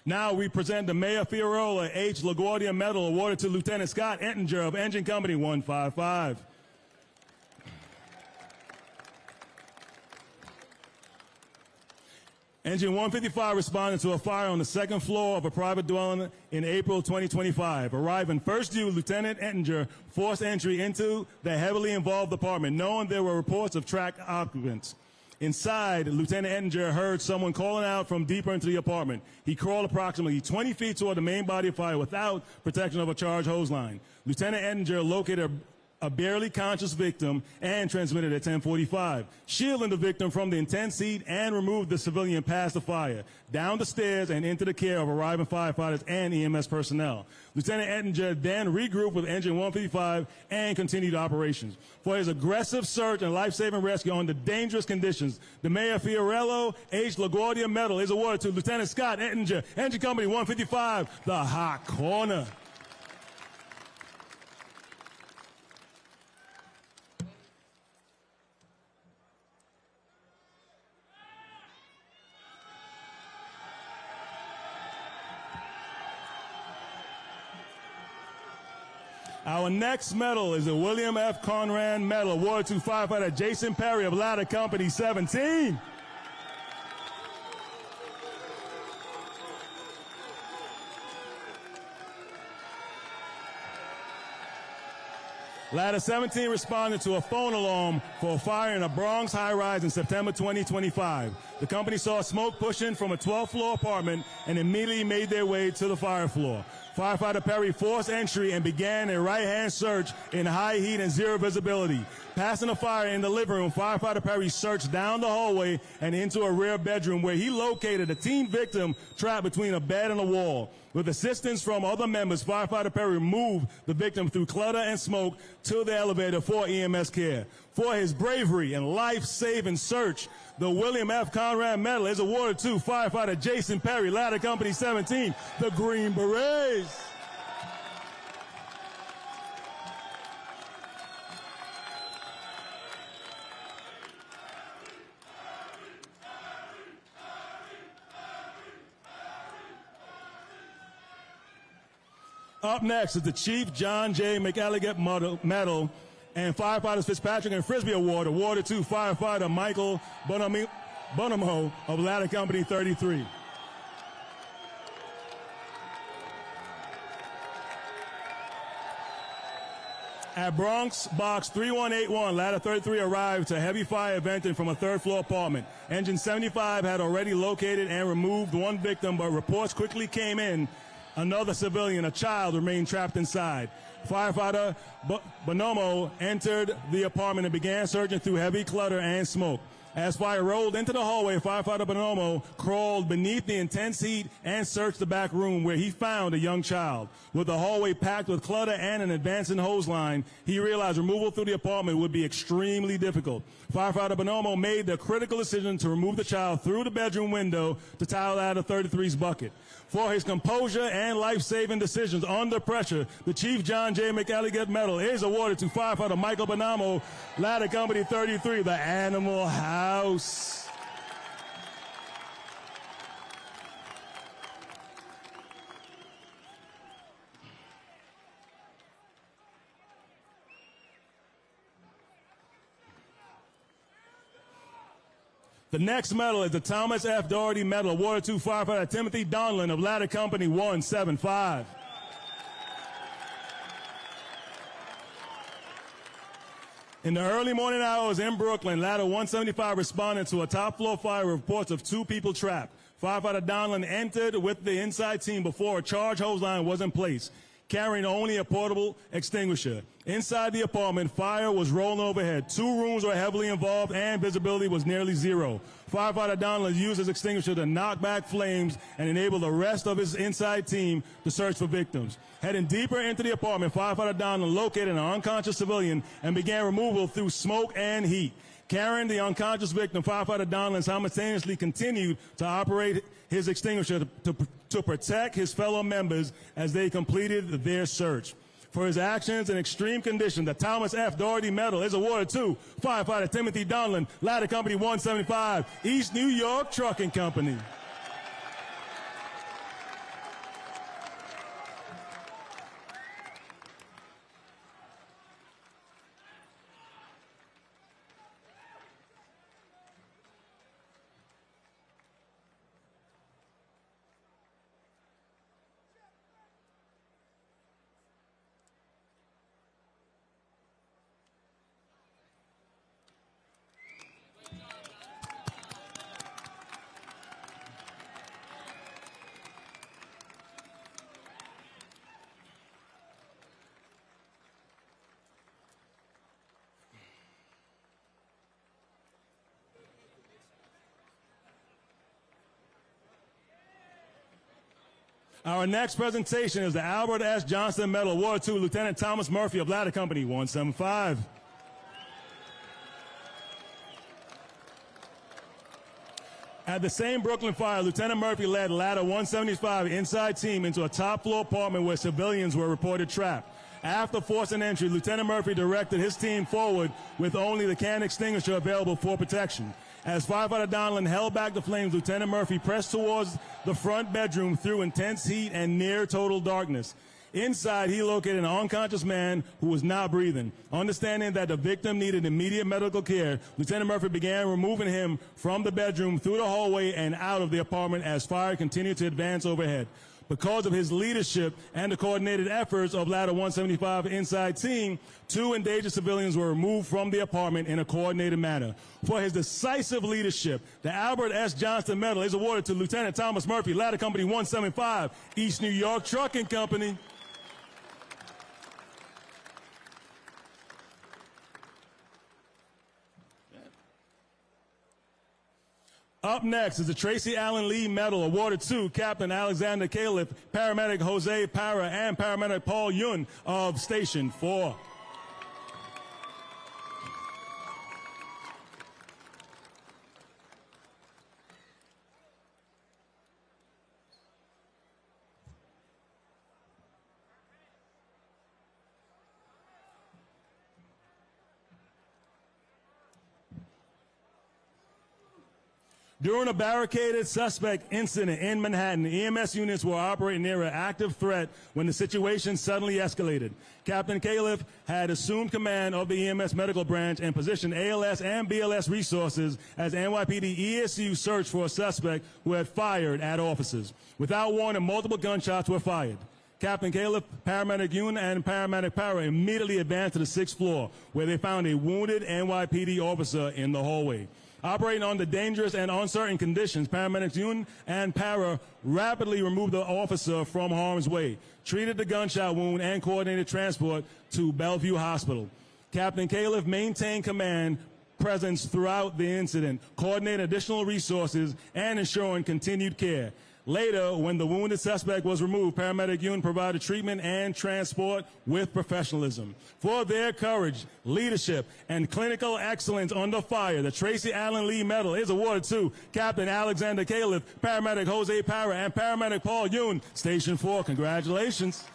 Now we present the Mayor Fiorerola H. LaGuardia Medal awarded to Lieutenant Scott Ettinger of Engine Company 155. Engine 155 responded to a fire on the 2nd floor of a private dwelling in April 2025. Arriving first due, Lieutenant Ettinger forced entry into the heavily involved apartment, knowing there were reports of trapped occupants. Inside, Lieutenant Ettinger heard someone calling out from deeper into the apartment. He crawled approximately 20 feet toward the main body of fire without protection of a charged hose line. Lieutenant Ettinger located a barely conscious victim and transmitted at 10:45, shielding the victim from the intense heat and removed the civilian past the fire, down the stairs and into the care of arriving firefighters and EMS personnel. Lieutenant Ettinger then regrouped with Engine 155 and continued operations. For his aggressive search and life-saving rescue under dangerous conditions, the Mayor Fiorerola H. LaGuardia Medal is awarded to Lieutenant Scott Ettinger, Engine Company 155, the Hot Corner. Our next medal is the William F. Conrad Medal awarded to firefighter Jason Perry of Ladder Company 17. Ladder 17 responded to a phone alarm for a fire in a Bronx high-rise in September 2025. The company saw smoke pushing from a 12th floor apartment and immediately made their way to the fire floor. Firefighter Perry forced entry and began a right-hand search in high heat and zero visibility. Passing the fire in the living room, Firefighter Perry searched down the hallway and into a rear bedroom where he located a teen victim trapped between a bed and a wall. With assistance from other members, Firefighter Perry moved the victim through clutter and smoke to the elevator for EMS care. For his bravery and life-saving search, the William F. Conrad Medal is awarded to firefighter Jason Perry, Ladder Company 17, the Green Berets. Up next is the Chief John J. McElligott Medal and Firefighters Fitzpatrick and Frisbee Award, awarded to firefighter Michael Bonamo of Ladder Company 33. At Bronx Box 3181, Ladder 33 arrived to heavy fire venting from a third-floor apartment. Engine 75 had already located and removed one victim, but reports quickly came in. Another civilian, a child, remained trapped inside. Firefighter Bonomo entered the apartment and began searching through heavy clutter and smoke. As fire rolled into the hallway, firefighter Bonomo crawled beneath the intense heat and searched the back room, where he found a young child. With the hallway packed with clutter and an advancing hose line, he realized removal through the apartment would be extremely difficult. Firefighter Bonomo made the critical decision to remove the child through the bedroom window to tile out of 33's bucket. For his composure and life-saving decisions under pressure, the Chief John J. McElligott Medal is awarded to firefighter Michael Bonomo, Ladder Company 33, the Animal House. The next medal is the Thomas F. Doherty Medal, awarded to firefighter Timothy Donlin of Ladder Company 175. In the early morning hours in Brooklyn, Ladder 175 responded to a top-floor fire with reports of 2 people trapped. Firefighter Donlin entered with the inside team before a charge hose line was in place, carrying only a portable extinguisher. Inside the apartment, fire was rolling overhead. 2 rooms were heavily involved and visibility was nearly zero. Firefighter Donlin used his extinguisher to knock back flames and enable the rest of his inside team to search for victims. Heading deeper into the apartment, firefighter Donlin located an unconscious civilian and began removal through smoke and heat. Carrying the unconscious victim, firefighter Donlin simultaneously continued to operate his extinguisher to protect his fellow members as they completed their search. For his actions in extreme condition, the Thomas F. Doherty Medal is awarded to firefighter Timothy Donlin, Ladder Company 175, East New York Trucking Company. Our next presentation is the Albert S. Johnson Medal, awarded to Lieutenant Thomas Murphy of Ladder Company 175. At the same Brooklyn fire, Lieutenant Murphy led Ladder 175 inside team into a top-floor apartment where civilians were reported trapped. After forcing entry, Lieutenant Murphy directed his team forward with only the can extinguisher available for protection. As firefighter Donlin held back the flames, Lieutenant Murphy pressed towards the front bedroom through intense heat and near total darkness. Inside, he located an unconscious man who was not breathing. Understanding that the victim needed immediate medical care, Lieutenant Murphy began removing him from the bedroom through the hallway and out of the apartment as fire continued to advance overhead. Because of his leadership and the coordinated efforts of Ladder 175 inside team, 2 endangered civilians were removed from the apartment in a coordinated manner. For his decisive leadership, the Albert S. Johnson Medal is awarded to Lieutenant Thomas Murphy, Ladder Company 175, East New York Trucking Company. Up next is the Tracy Allen Lee Medal, awarded to Captain Alexander Califf, Paramedic Jose Parra, and Paramedic Paul Yun of Station 4. During a barricaded suspect incident in Manhattan, EMS units were operating near an active threat when the situation suddenly escalated. Captain Califf had assumed command of the EMS medical branch and positioned ALS and BLS resources as NYPD ESU searched for a suspect who had fired at officers. Without warning, multiple gunshots were fired. Captain Califf, Paramedic Yoon, and Paramedic Para immediately advanced to the 6th floor, where they found a wounded NYPD officer in the hallway. Operating under dangerous and uncertain conditions, paramedics Yoon and Para rapidly removed the officer from harm's way, treated the gunshot wound, and coordinated transport to Bellevue Hospital. Captain Califf maintained command presence throughout the incident, coordinating additional resources, and ensuring continued care. Later, when the wounded suspect was removed, Paramedic Yoon provided treatment and transport with professionalism. For their courage, leadership, and clinical excellence under fire, the Tracy Allen Lee Medal is awarded to Captain Alexander Califf, Paramedic Jose Para, and Paramedic Paul Yoon, Station 4. Congratulations.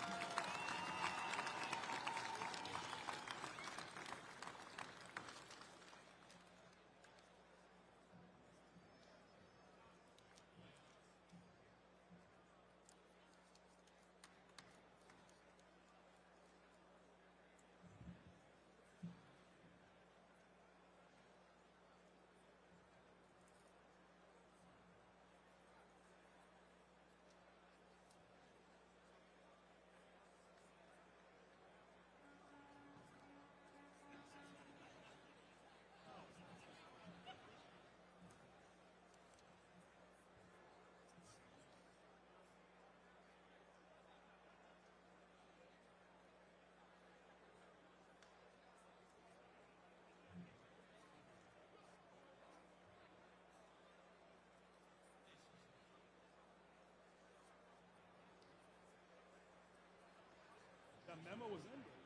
That memo was in there,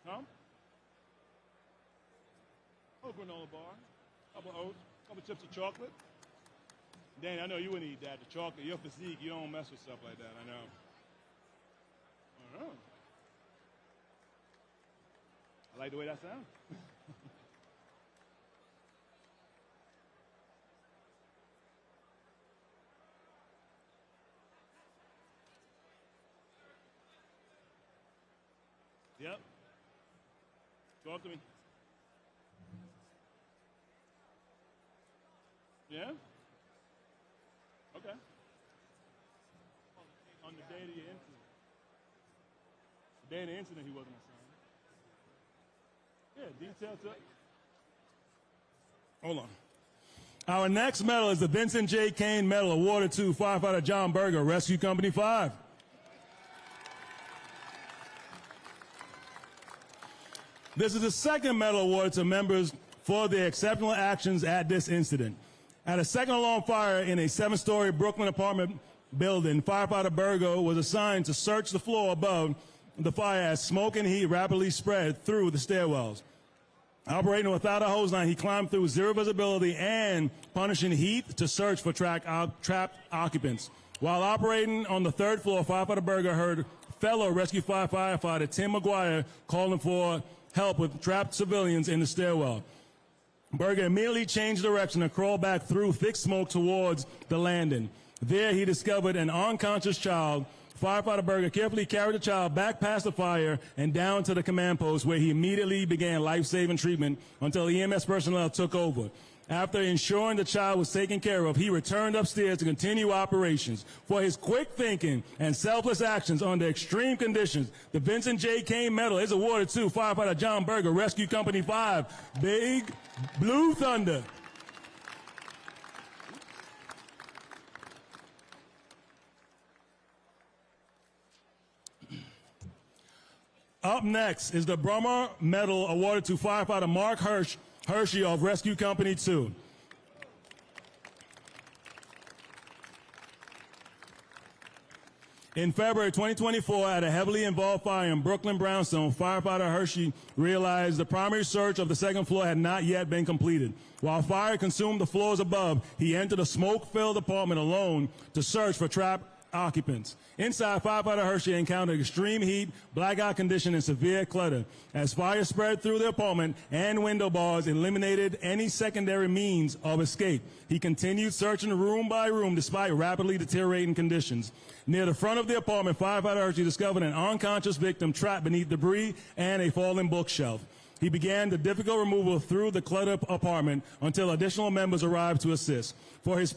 huh? Tom? Oh, granola bar, couple oats, couple chips of chocolate. Danny, I know you wouldn't eat that. The chocolate, your physique, you don't mess with stuff like that, I know. I like the way that sounds. Yep. Talk to me. Yeah? Okay. On the day of the incident. The day of the incident, he wasn't assigned. Yeah, details up. Hold on. Our next medal is the Vincent J. Kane Medal awarded to firefighter John Berger, Rescue Company 5. This is the second medal awarded to members for their exceptional actions at this incident. At a second alarm fire in a 7-story Brooklyn apartment building, firefighter Berger was assigned to search the floor above the fire as smoke and heat rapidly spread through the stairwells. Operating without a hose line, he climbed through zero visibility and punishing heat to search for trapped occupants. While operating on the 3rd floor, firefighter Berger heard fellow Rescue 5 firefighter Tim McGuire calling for help with trapped civilians in the stairwell. Berger immediately changed direction and crawled back through thick smoke towards the landing. There he discovered an unconscious child. Firefighter Berger carefully carried the child back past the fire and down to the command post, where he immediately began life-saving treatment until EMS personnel took over. After ensuring the child was taken care of, he returned upstairs to continue operations. For his quick thinking and selfless actions under extreme conditions, the Vincent J. Kane Medal is awarded to firefighter John Berger, Rescue Company 5, Big Blue Thunder. Up next is the Brummer Medal awarded to firefighter Mark Hershey of Rescue Company 2. In February 2024, at a heavily involved fire in Brooklyn Brownstone, firefighter Hershey realized the primary search of the 2nd floor had not yet been completed. While fire consumed the floors above, he entered a smoke-filled apartment alone to search for trapped occupants. Inside, firefighter Hershey encountered extreme heat, blackout condition, and severe clutter. As fire spread through the apartment and window bars eliminated any secondary means of escape, he continued searching room by room despite rapidly deteriorating conditions. Near the front of the apartment, firefighter Hershey discovered an unconscious victim trapped beneath debris and a fallen bookshelf. He began the difficult removal through the cluttered apartment until additional members arrived to assist. For his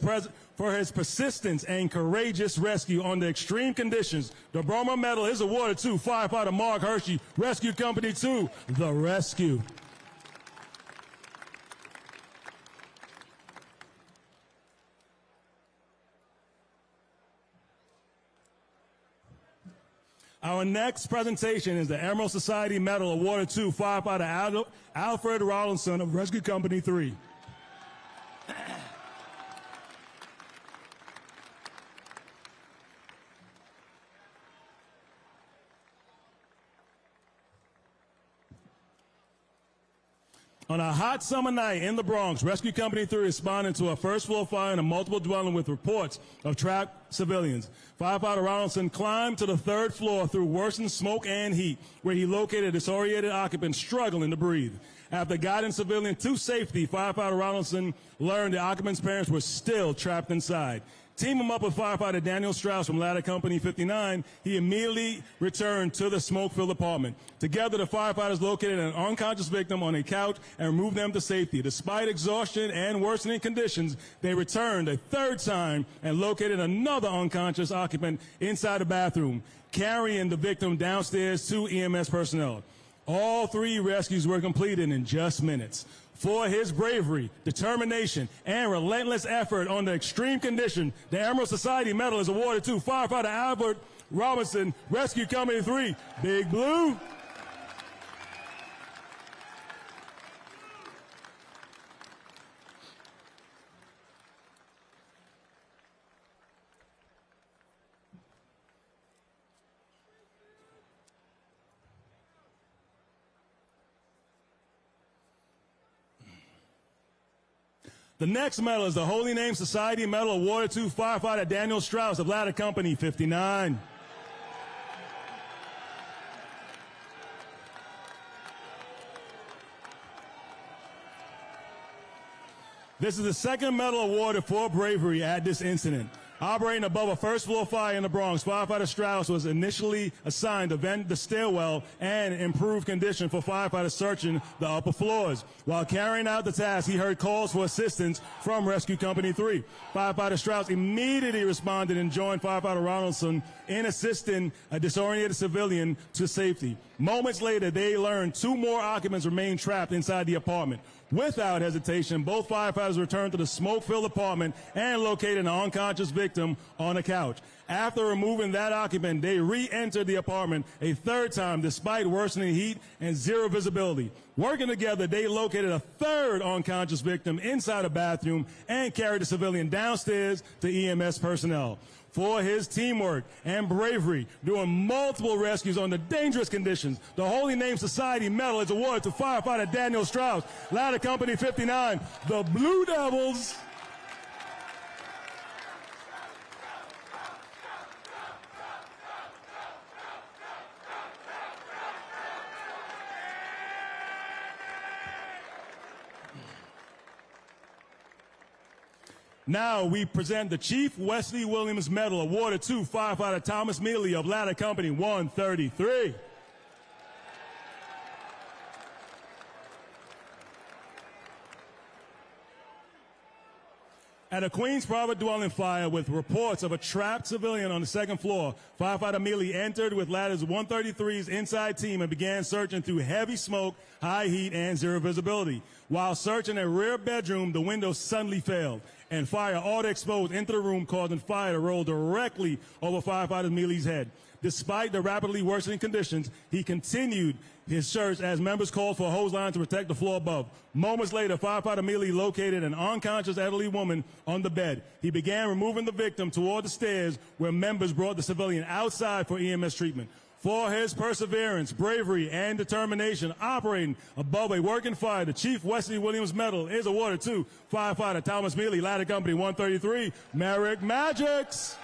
persistence and courageous rescue under extreme conditions, the Bronze Medal is awarded to firefighter Mark Hershey, Rescue Company 2, The Rescue. Our next presentation is the Emerald Society Medal awarded to firefighter Alfred Rollinson of Rescue Company 3. On a hot summer night in the Bronx, Rescue Company 3 responded to a first-floor fire in a multiple dwelling with reports of trapped civilians. Firefighter Rollinson climbed to the third floor through worsened smoke and heat, where he located disoriented occupants struggling to breathe. After guiding civilians to safety, firefighter Rollinson learned the occupants' parents were still trapped inside. Teaming up with firefighter Daniel Strauss from Ladder Company 59, he immediately returned to the smoke-filled apartment. Together, the firefighters located an unconscious victim on a couch and removed them to safety. Despite exhaustion and worsening conditions, they returned a third time and located another unconscious occupant inside the bathroom, carrying the victim downstairs to EMS personnel. All three rescues were completed in just minutes. For his bravery, determination, and relentless effort under extreme conditions, the Emerald Society Medal is awarded to firefighter Albert Robinson, Rescue Company 3, Big Blue. The next medal is the Holy Name Society Medal awarded to firefighter Daniel Strauss of Ladder Company 59. This is the second medal awarded for bravery at this incident. Operating above a first-floor fire in the Bronx, firefighter Strauss was initially assigned to vent the stairwell and improve condition for firefighters searching the upper floors. While carrying out the task, he heard calls for assistance from Rescue Company 3. Firefighter Strauss immediately responded and joined firefighter Ronaldson in assisting a disoriented civilian to safety. Moments later, they learned two more occupants remained trapped inside the apartment. Without hesitation, both firefighters returned to the smoke-filled apartment and located an unconscious victim on a couch. After removing that occupant, they re-entered the apartment a third time despite worsening heat and zero visibility. Working together, they located a third unconscious victim inside a bathroom and carried the civilian downstairs to EMS personnel. For his teamwork and bravery during multiple rescues under dangerous conditions, the Holy Name Society Medal is awarded to firefighter Daniel Strauss, Ladder Company 59, the Blue Devils. Now we present the Chief Wesley Williams Medal awarded to firefighter Thomas Mealy of Ladder Company 133. At a Queens private dwelling fire with reports of a trapped civilian on the second floor, firefighter Mealy entered with Ladder's 133's inside team and began searching through heavy smoke, high heat, and zero visibility. While searching a rear bedroom, the window suddenly failed, and fire auto-exposed into the room, causing fire to roll directly over firefighter Mealy's head. Despite the rapidly worsening conditions, he continued his search as members called for a hose line to protect the floor above. Moments later, firefighter Mealy located an unconscious elderly woman on the bed. He began removing the victim toward the stairs where members brought the civilian outside for EMS treatment. For his perseverance, bravery, and determination operating above a working fire, the Chief Wesley Williams Medal is awarded to firefighter Thomas Mealy, Ladder Company 133, Merrick Magics.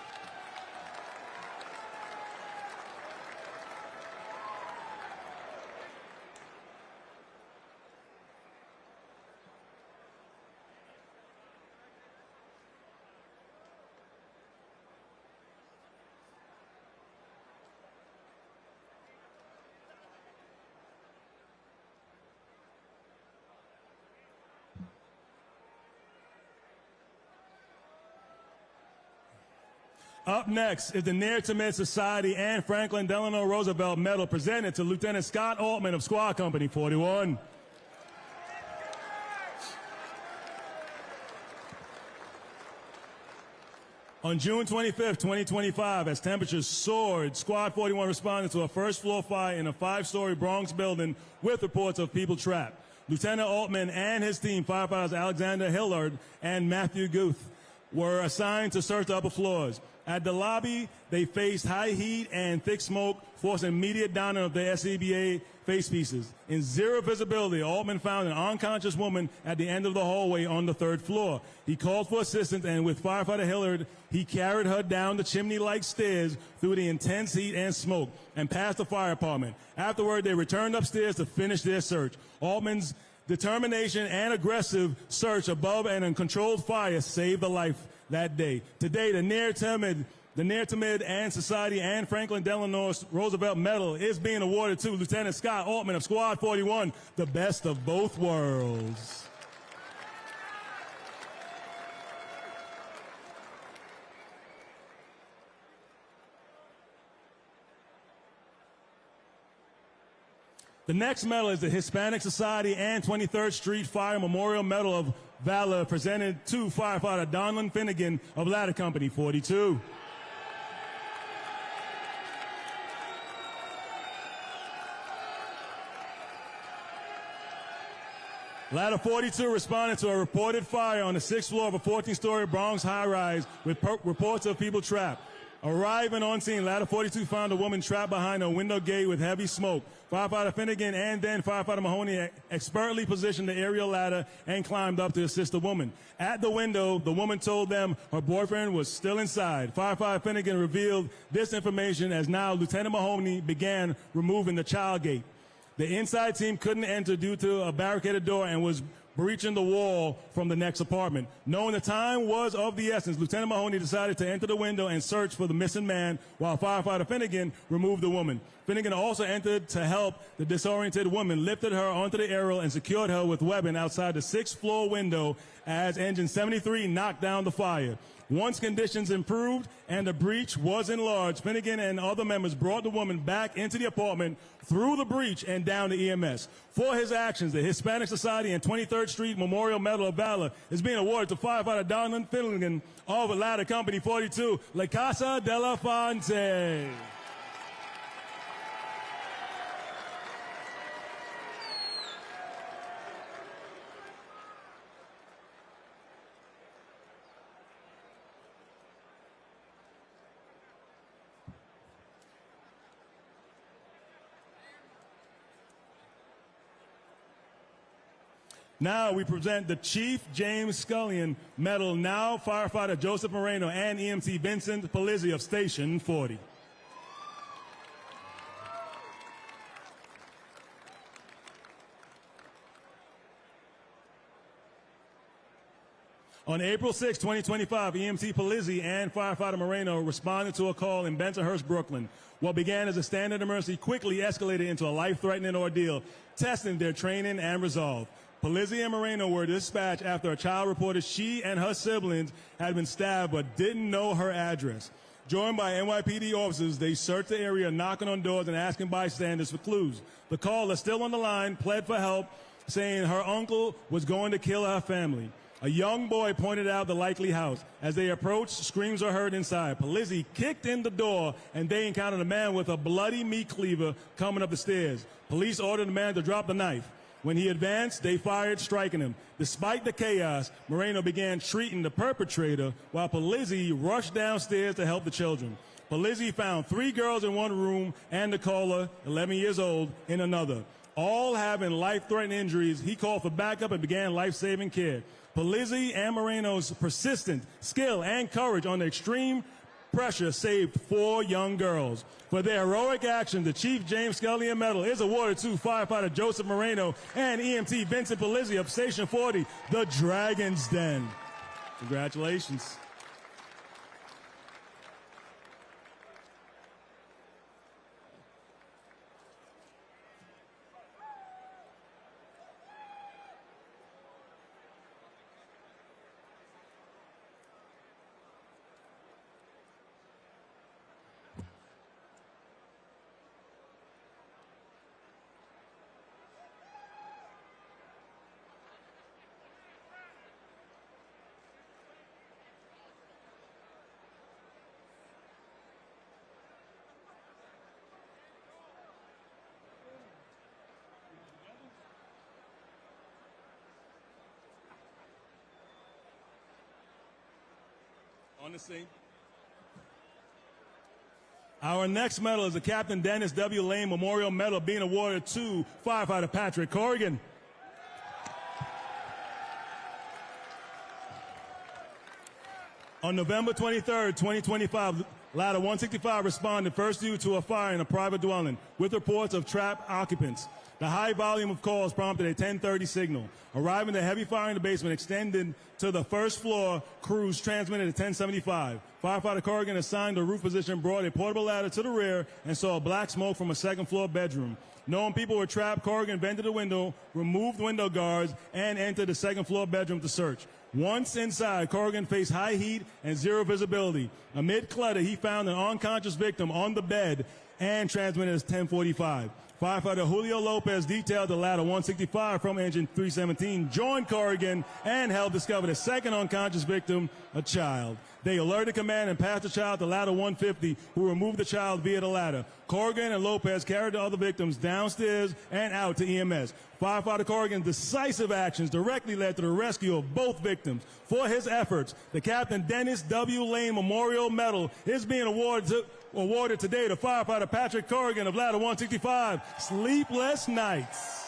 Up next is the Near to Mid Society and Franklin Delano Roosevelt Medal presented to Lieutenant Scott Altman of Squad Company 41. On June 25, 2025, as temperatures soared, Squad 41 responded to a first-floor fire in a 5-story Bronx building with reports of people trapped. Lieutenant Altman and his team, firefighters Alexander Hillard and Matthew Guth, were assigned to search the upper floors. At the lobby, they faced high heat and thick smoke, forcing immediate downing of their SCBA face pieces. In zero visibility, Altman found an unconscious woman at the end of the hallway on the 3rd floor. He called for assistance, and with firefighter Hillard, he carried her down the chimney-like stairs through the intense heat and smoke and past the fire department. Afterward, they returned upstairs to finish their search. Altman's determination and aggressive search above and uncontrolled fire saved the life that day. Today, the Near to Mid and Society and Franklin Delano Roosevelt Medal is being awarded to Lieutenant Scott Altman of Squad 41, the best of both worlds. The next medal is the Hispanic Society and 23rd Street Fire Memorial Medal of Valor presented to firefighter Donlin Finnegan of Ladder Company 42. Ladder 42 responded to a reported fire on the 6th floor of a 14-story Bronx high-rise with reports of people trapped. Arriving on scene, Ladder 42 found a woman trapped behind a window gate with heavy smoke. Firefighter Finnegan and then firefighter Mahoney expertly positioned the aerial ladder and climbed up to assist the woman. At the window, the woman told them her boyfriend was still inside. Firefighter Finnegan revealed this information as now Lieutenant Mahoney began removing the child gate. The inside team couldn't enter due to a barricaded door and was breaching the wall from the next apartment. Knowing the time was of the essence, Lieutenant Mahoney decided to enter the window and search for the missing man while firefighter Finnegan removed the woman. Finnegan also entered to help the disoriented woman, lifted her onto the aerial and secured her with weapon outside the 6th floor window as engine 73 knocked down the fire. Once conditions improved and the breach was enlarged, Finnegan and other members brought the woman back into the apartment through the breach and down to EMS. For his actions, the Hispanic Society and 23rd Street Memorial Medal of Valor is being awarded to firefighter Donlin Finnegan of Ladder Company 42, La Casa de la Fonte. Now we present the Chief James Scullion Medal, now firefighter Joseph Moreno and EMT Vincent Palizzi of Station 40. On April 6, 2025, EMT Palizzi and firefighter Moreno responded to a call in Bensonhurst, Brooklyn. What began as a standard emergency quickly escalated into a life-threatening ordeal, testing their training and resolve. Palizzi and Moreno were dispatched after a child reported she and her siblings had been stabbed but didn't know her address. Joined by NYPD officers, they searched the area, knocking on doors and asking bystanders for clues. The caller, still on the line, pled for help, saying her uncle was going to kill her family. A young boy pointed out the likely house. As they approached, screams were heard inside. Palizzi kicked in the door, and they encountered a man with a bloody meat cleaver coming up the stairs. Police ordered the man to drop the knife. When he advanced, they fired, striking him. Despite the chaos, Moreno began treating the perpetrator while Palizzi rushed downstairs to help the children. Palizzi found 3 girls in one room and the caller, 11 years old, in another. All having life-threatening injuries, he called for backup and began life-saving care. Palizzi and Moreno's persistent skill and courage under extreme pressure saved 4 young girls. For their heroic action, the Chief James Scullion Medal is awarded to firefighter Joseph Moreno and EMT Vincent Palizzi of Station 40, the Dragon's Den. Congratulations. On the scene. Our next medal is the Captain Dennis W. Lane Memorial Medal being awarded to firefighter Patrick Corrigan. On November 23rd, 2025, Ladder 165 responded first due to a fire in a private dwelling with reports of trapped occupants. The high volume of calls prompted a 1030 signal. Arriving, the heavy fire in the basement extended to the first floor. Crews transmitted at 1075. Firefighter Corrigan assigned the roof position, brought a portable ladder to the rear, and saw black smoke from a second floor bedroom. Knowing people were trapped, Corrigan vented the window, removed window guards, and entered the second floor bedroom to search. Once inside, Corrigan faced high heat and zero visibility. Amid clutter, he found an unconscious victim on the bed and transmitted as 1045. Firefighter Julio Lopez detailed the Ladder 165 from engine 317, joined Corrigan, and helped discover the second unconscious victim, a child. They alerted command and passed the child to Ladder 150, who removed the child via the ladder. Corrigan and Lopez carried the other victims downstairs and out to EMS. Firefighter Corrigan's decisive actions directly led to the rescue of both victims. For his efforts, the Captain Dennis W. Lane Memorial Medal is being awarded today to firefighter Patrick Corrigan of Ladder 165, Sleepless Nights.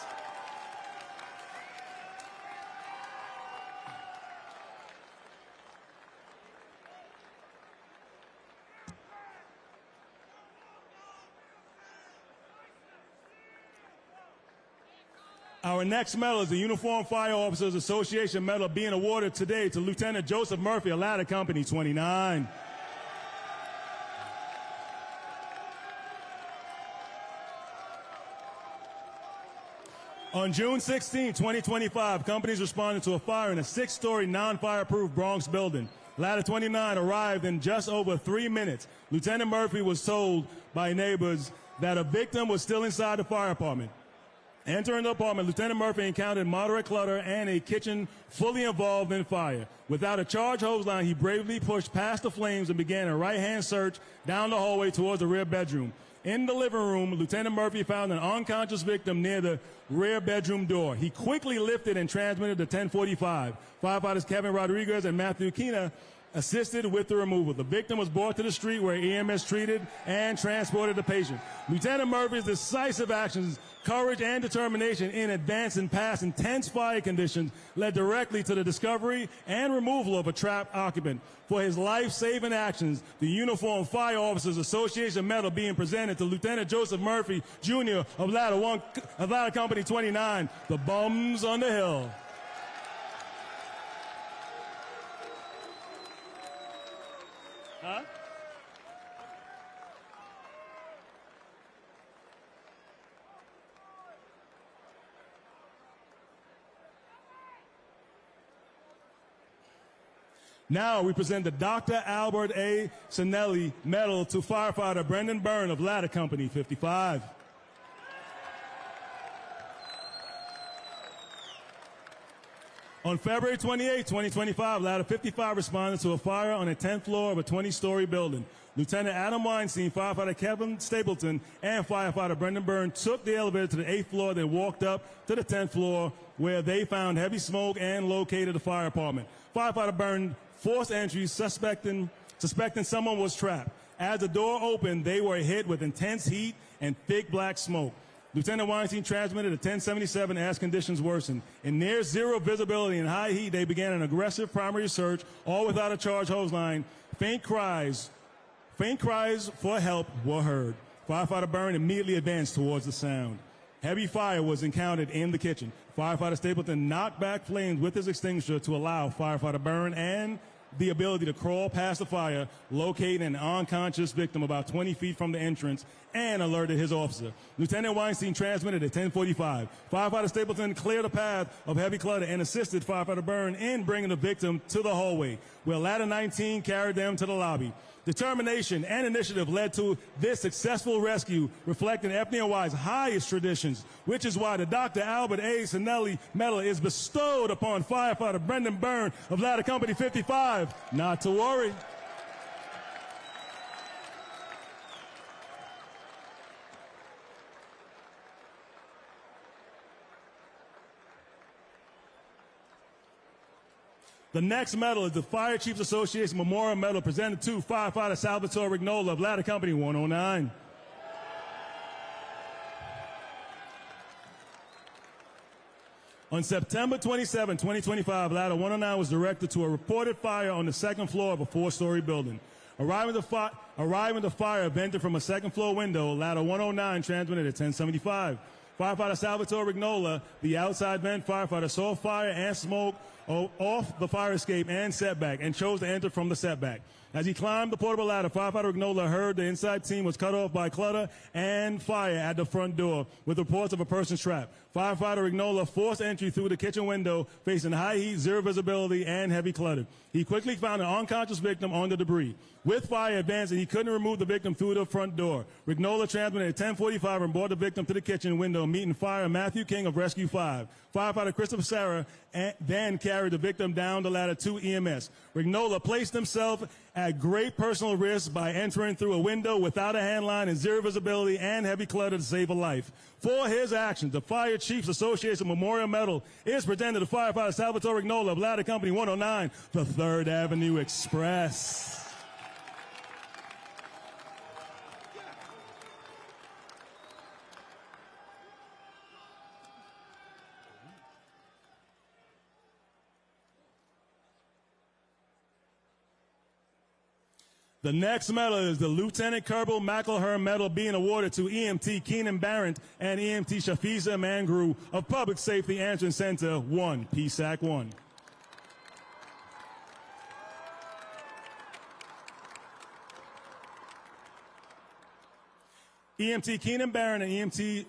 Our next medal is the Uniformed Fire Officers Association Medal being awarded today to Lieutenant Joseph Murphy of Ladder Company 29. On June 16, 2025, companies responded to a fire in a 6-story non-fireproof Bronx building. Ladder 29 arrived in just over 3 minutes. Lieutenant Murphy was told by neighbors that a victim was still inside the fire apartment. Entering the apartment, Lieutenant Murphy encountered moderate clutter and a kitchen fully involved in fire. Without a charge hose line, he bravely pushed past the flames and began a right-hand search down the hallway towards the rear bedroom. In the living room, Lieutenant Murphy found an unconscious victim near the rear bedroom door. He quickly lifted and transmitted to 1045. Firefighters Kevin Rodriguez and Matthew Kina assisted with the removal. The victim was brought to the street where EMS treated and transported the patient. Lieutenant Murphy's decisive actions, courage, and determination in advance and past intense fire conditions led directly to the discovery and removal of a trapped occupant. For his life-saving actions, the Uniformed Fire Officers Association Medal being presented to Lieutenant Joseph Murphy, Jr. of Ladder Company 29, the Bums on the Hill. Huh? Now we present the Dr. Albert A. Sinelli Medal to firefighter Brendan Byrne of Ladder Company 55. On February 28, 2025, Ladder 55 responded to a fire on the 10th floor of a 20-story building. Lieutenant Adam Weinstein, firefighter Kevin Stapleton, and firefighter Brendan Byrne took the elevator to the 8th floor, then walked up to the 10th floor where they found heavy smoke and located the fire apartment. Firefighter Byrne forced entry, suspecting someone was trapped. As the door opened, they were hit with intense heat and thick black smoke. Lieutenant Weinstein transmitted a 1077 as conditions worsened. In near zero visibility and high heat, they began an aggressive primary search, all without a charge hose line. Faint cries for help were heard. Firefighter Byrne immediately advanced towards the sound. Heavy fire was encountered in the kitchen. Firefighter Stapleton knocked back flames with his extinguisher to allow firefighter Byrne and the ability to crawl past the fire, locate an unconscious victim about 20 feet from the entrance, and alerted his officer. Lieutenant Weinstein transmitted at 1045. Firefighter Stapleton cleared a path of heavy clutter and assisted firefighter Byrne in bringing the victim to the hallway, where Ladder 19 carried them to the lobby. Determination and initiative led to this successful rescue, reflecting FDNY's highest traditions, which is why the Dr. Albert A. Sinelli Medal is bestowed upon firefighter Brendan Byrne of Ladder Company 55. Not to worry. The next medal is the Fire Chiefs Association Memorial Medal presented to firefighter Salvatore Rignola of Ladder Company 109. On September 27, 2025, Ladder 109 was directed to a reported fire on the second floor of a four-story building. Arriving the fire vented from a second-floor window, Ladder 109 transmitted at 1075. Firefighter Salvatore Rignola, the outside vent firefighter, saw fire and smoke off the fire escape and setback and chose to enter from the setback. As he climbed the portable ladder, firefighter Rignola heard the inside team was cut off by clutter and fire at the front door with reports of a person trapped. Firefighter Rignola forced entry through the kitchen window facing high heat, zero visibility, and heavy clutter. He quickly found an unconscious victim on the debris. With fire advancing, he couldn't remove the victim through the front door. Rignola transmitted at 1045 and brought the victim to the kitchen window, meeting fire Matthew King of Rescue 5. Firefighter Christopher Sarah then carried the victim down the ladder to EMS. Rignola placed himself at great personal risk by entering through a window without a handline and zero visibility and heavy clutter to save a life. For his actions, the Fire Chiefs Association Memorial Medal is presented to firefighter Salvatore Rignola of Ladder Company 109, the 3rd Avenue Express. The next medal is the Lieutenant Kerbal McElhern Medal being awarded to EMT Keenan Barrett and EMT Shafiza Mangru of Public Safety Answering Center 1, PSAC 1. EMT Keenan Barrett and EMT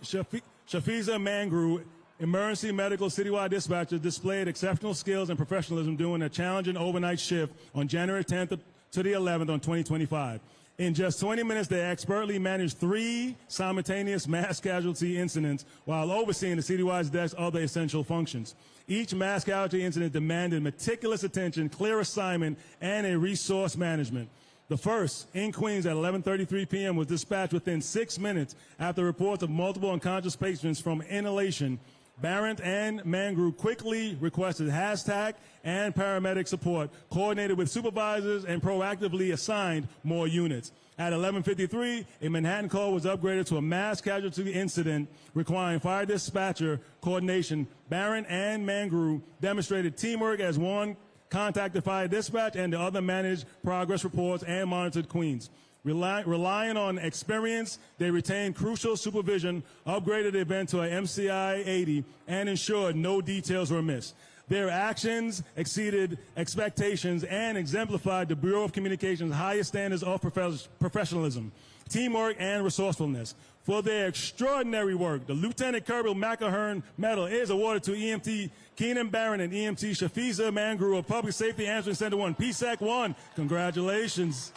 Shafiza Mangru, emergency medical citywide dispatchers, displayed exceptional skills and professionalism during a challenging overnight shift on January 10th to the 11th on 2025. In just 20 minutes, they expertly managed 3 simultaneous mass casualty incidents while overseeing the citywide's desk other essential functions. Each mass casualty incident demanded meticulous attention, clear assignment, and a resource management. The first, in Queens at 11:33 p.m., was dispatched within 6 minutes after reports of multiple unconscious patients from inhalation. Barrett and Mangru quickly requested hashtag and paramedic support, coordinated with supervisors, and proactively assigned more units. At 11:53, a Manhattan call was upgraded to a mass casualty incident requiring fire dispatcher coordination. Barrett and Mangru demonstrated teamwork as one contacted fire dispatch and the other managed progress reports and monitored Queens. Relying on experience, they retained crucial supervision, upgraded the event to an MCI 80, and ensured no details were missed. Their actions exceeded expectations and exemplified the Bureau of Communications' highest standards of professionalism, teamwork, and resourcefulness. For their extraordinary work, the Lieutenant Kerbal McElhern Medal is awarded to EMT Keenan Barrett and EMT Shafiza Mangru of Public Safety Answering Center 1, PSAC 1. Congratulations.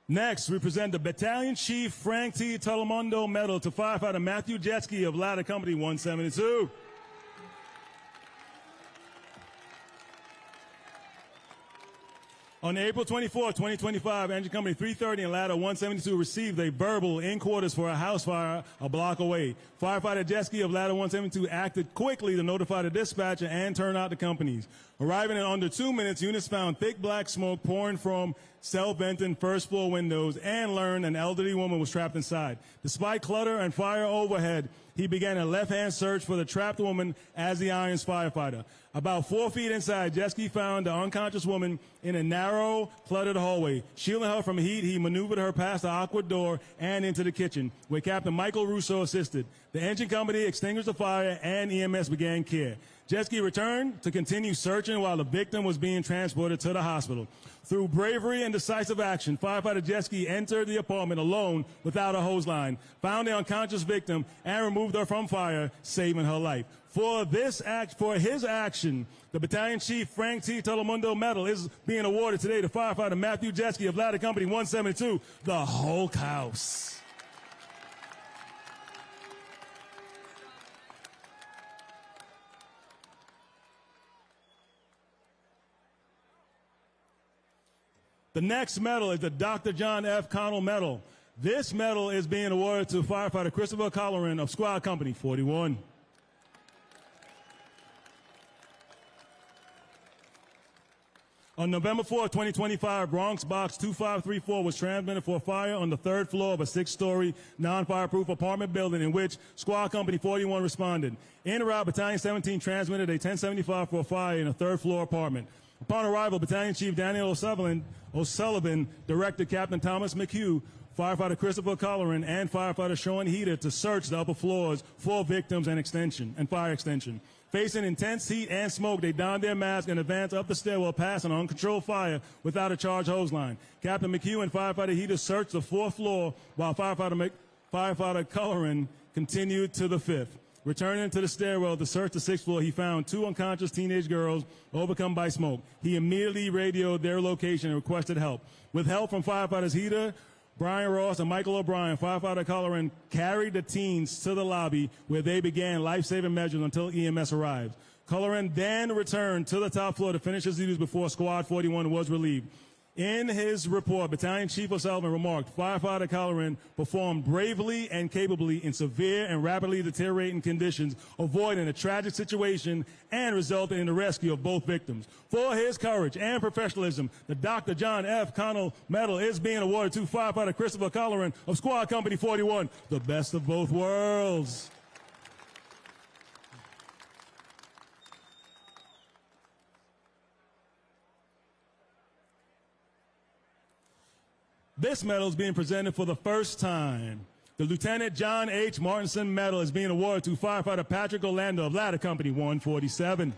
Next, we present the Battalion Chief Frank T. Telemundo Medal to firefighter Matthew Jetski of Ladder Company 172. On April 24, 2025, Engine Company 330 and Ladder 172 received a verbal in quarters for a house fire a block away. Firefighter Jetski of Ladder 172 acted quickly to notify the dispatcher and turn out the companies. Arriving in under 2 minutes, units found thick black smoke pouring from self-venting first-floor windows and learned an elderly woman was trapped inside. Despite clutter and fire overhead, he began a left-hand search for the trapped woman as the Irons firefighter. About 4 feet inside, jet ski found the unconscious woman in a narrow, cluttered hallway. Shielding her from heat, he maneuvered her past the awkward door and into the kitchen, where Captain Michael Russo assisted. The engine company extinguished the fire, and EMS began care. Jet ski returned to continue searching while the victim was being transported to the hospital. Through bravery and decisive action, firefighter jet ski entered the apartment alone without a hose line, found the unconscious victim, and removed her from fire, saving her life. For his action, the Battalion Chief Frank T. Telemundo Medal is being awarded today to firefighter Matthew Jetski of Ladder Company 172, the Hulk House. The next medal is the Dr. John F. Connell Medal. This medal is being awarded to firefighter Christopher Colleran of Squad Company 41. On November 4, 2025, Bronx Box 2534 was transmitted for a fire on the 3rd floor of a 6-story non-fireproof apartment building in which Squad Company 41 responded. En route, Battalion 17 transmitted a 1075 for a fire in a 3rd floor apartment. Upon arrival, Battalion Chief Daniel O'Sullivan directed Captain Thomas McHugh, firefighter Christopher Colleran, and firefighter Sean Heater to search the upper floors for victims and fire extension. Facing intense heat and smoke, they donned their masks and advanced up the stairwell past an uncontrolled fire without a charged hose line. Captain McHugh and firefighter Heater searched the 4th floor while firefighter Colleran continued to the 5th. Returning to the stairwell to search the 6th floor, he found 2 unconscious teenage girls overcome by smoke. He immediately radioed their location and requested help. With help from firefighters Heater, Brian Ross, and Michael O'Brien, firefighter Colleran carried the teens to the lobby where they began life-saving measures until EMS arrived. Colleran then returned to the top floor to finish his duties before Squad 41 was relieved. In his report, Battalion Chief O'Sullivan remarked, firefighter Colleran performed bravely and capably in severe and rapidly deteriorating conditions, avoiding a tragic situation and resulting in the rescue of both victims. For his courage and professionalism, the Dr. John F. Connell Medal is being awarded to firefighter Christopher Colleran of Squad Company 41, the best of both worlds. This medal is being presented for the first time. The Lieutenant John H. Martinson Medal is being awarded to firefighter Patrick Orlando of Ladder Company 147.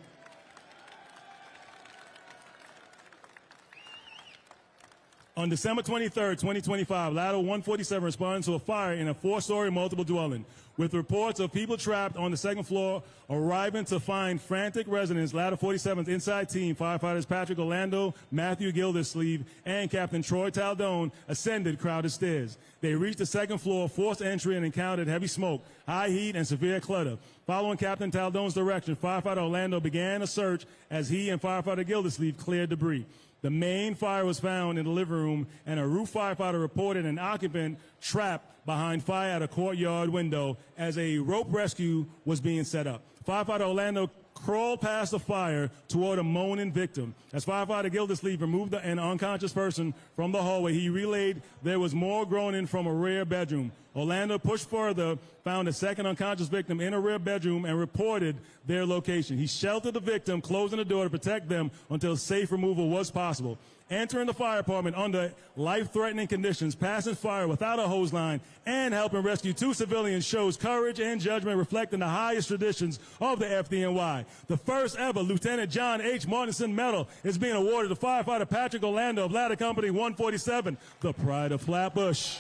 On December 23, 2025, Ladder 147 responded to a fire in a 4-story multiple dwelling. With reports of people trapped on the 2nd floor arriving to find frantic residents, Ladder 47's inside team, firefighters Patrick Orlando, Matthew Gildersleeve, and Captain Troy Taldone ascended crowded stairs. They reached the 2nd floor, forced entry, and encountered heavy smoke, high heat, and severe clutter. Following Captain Taldone's direction, firefighter Orlando began a search as he and firefighter Gildersleeve cleared debris. The main fire was found in the living room, and a roof firefighter reported an occupant trapped behind fire at a courtyard window as a rope rescue was being set up. Firefighter Orlando crawled past the fire toward a moaning victim. As firefighter Gildersleeve removed an unconscious person from the hallway, he relayed there was more groaning from a rear bedroom. Orlando pushed further, found a 2nd unconscious victim in a rear bedroom, and reported their location. He sheltered the victim, closing the door to protect them until safe removal was possible. Entering the fire department under life-threatening conditions, passing fire without a hose line, and helping rescue 2 civilians shows courage and judgment reflecting the highest traditions of the FDNY. The first ever Lieutenant John H. Martinson Medal is being awarded to firefighter Patrick Orlando of Ladder Company 147, the pride of Flatbush.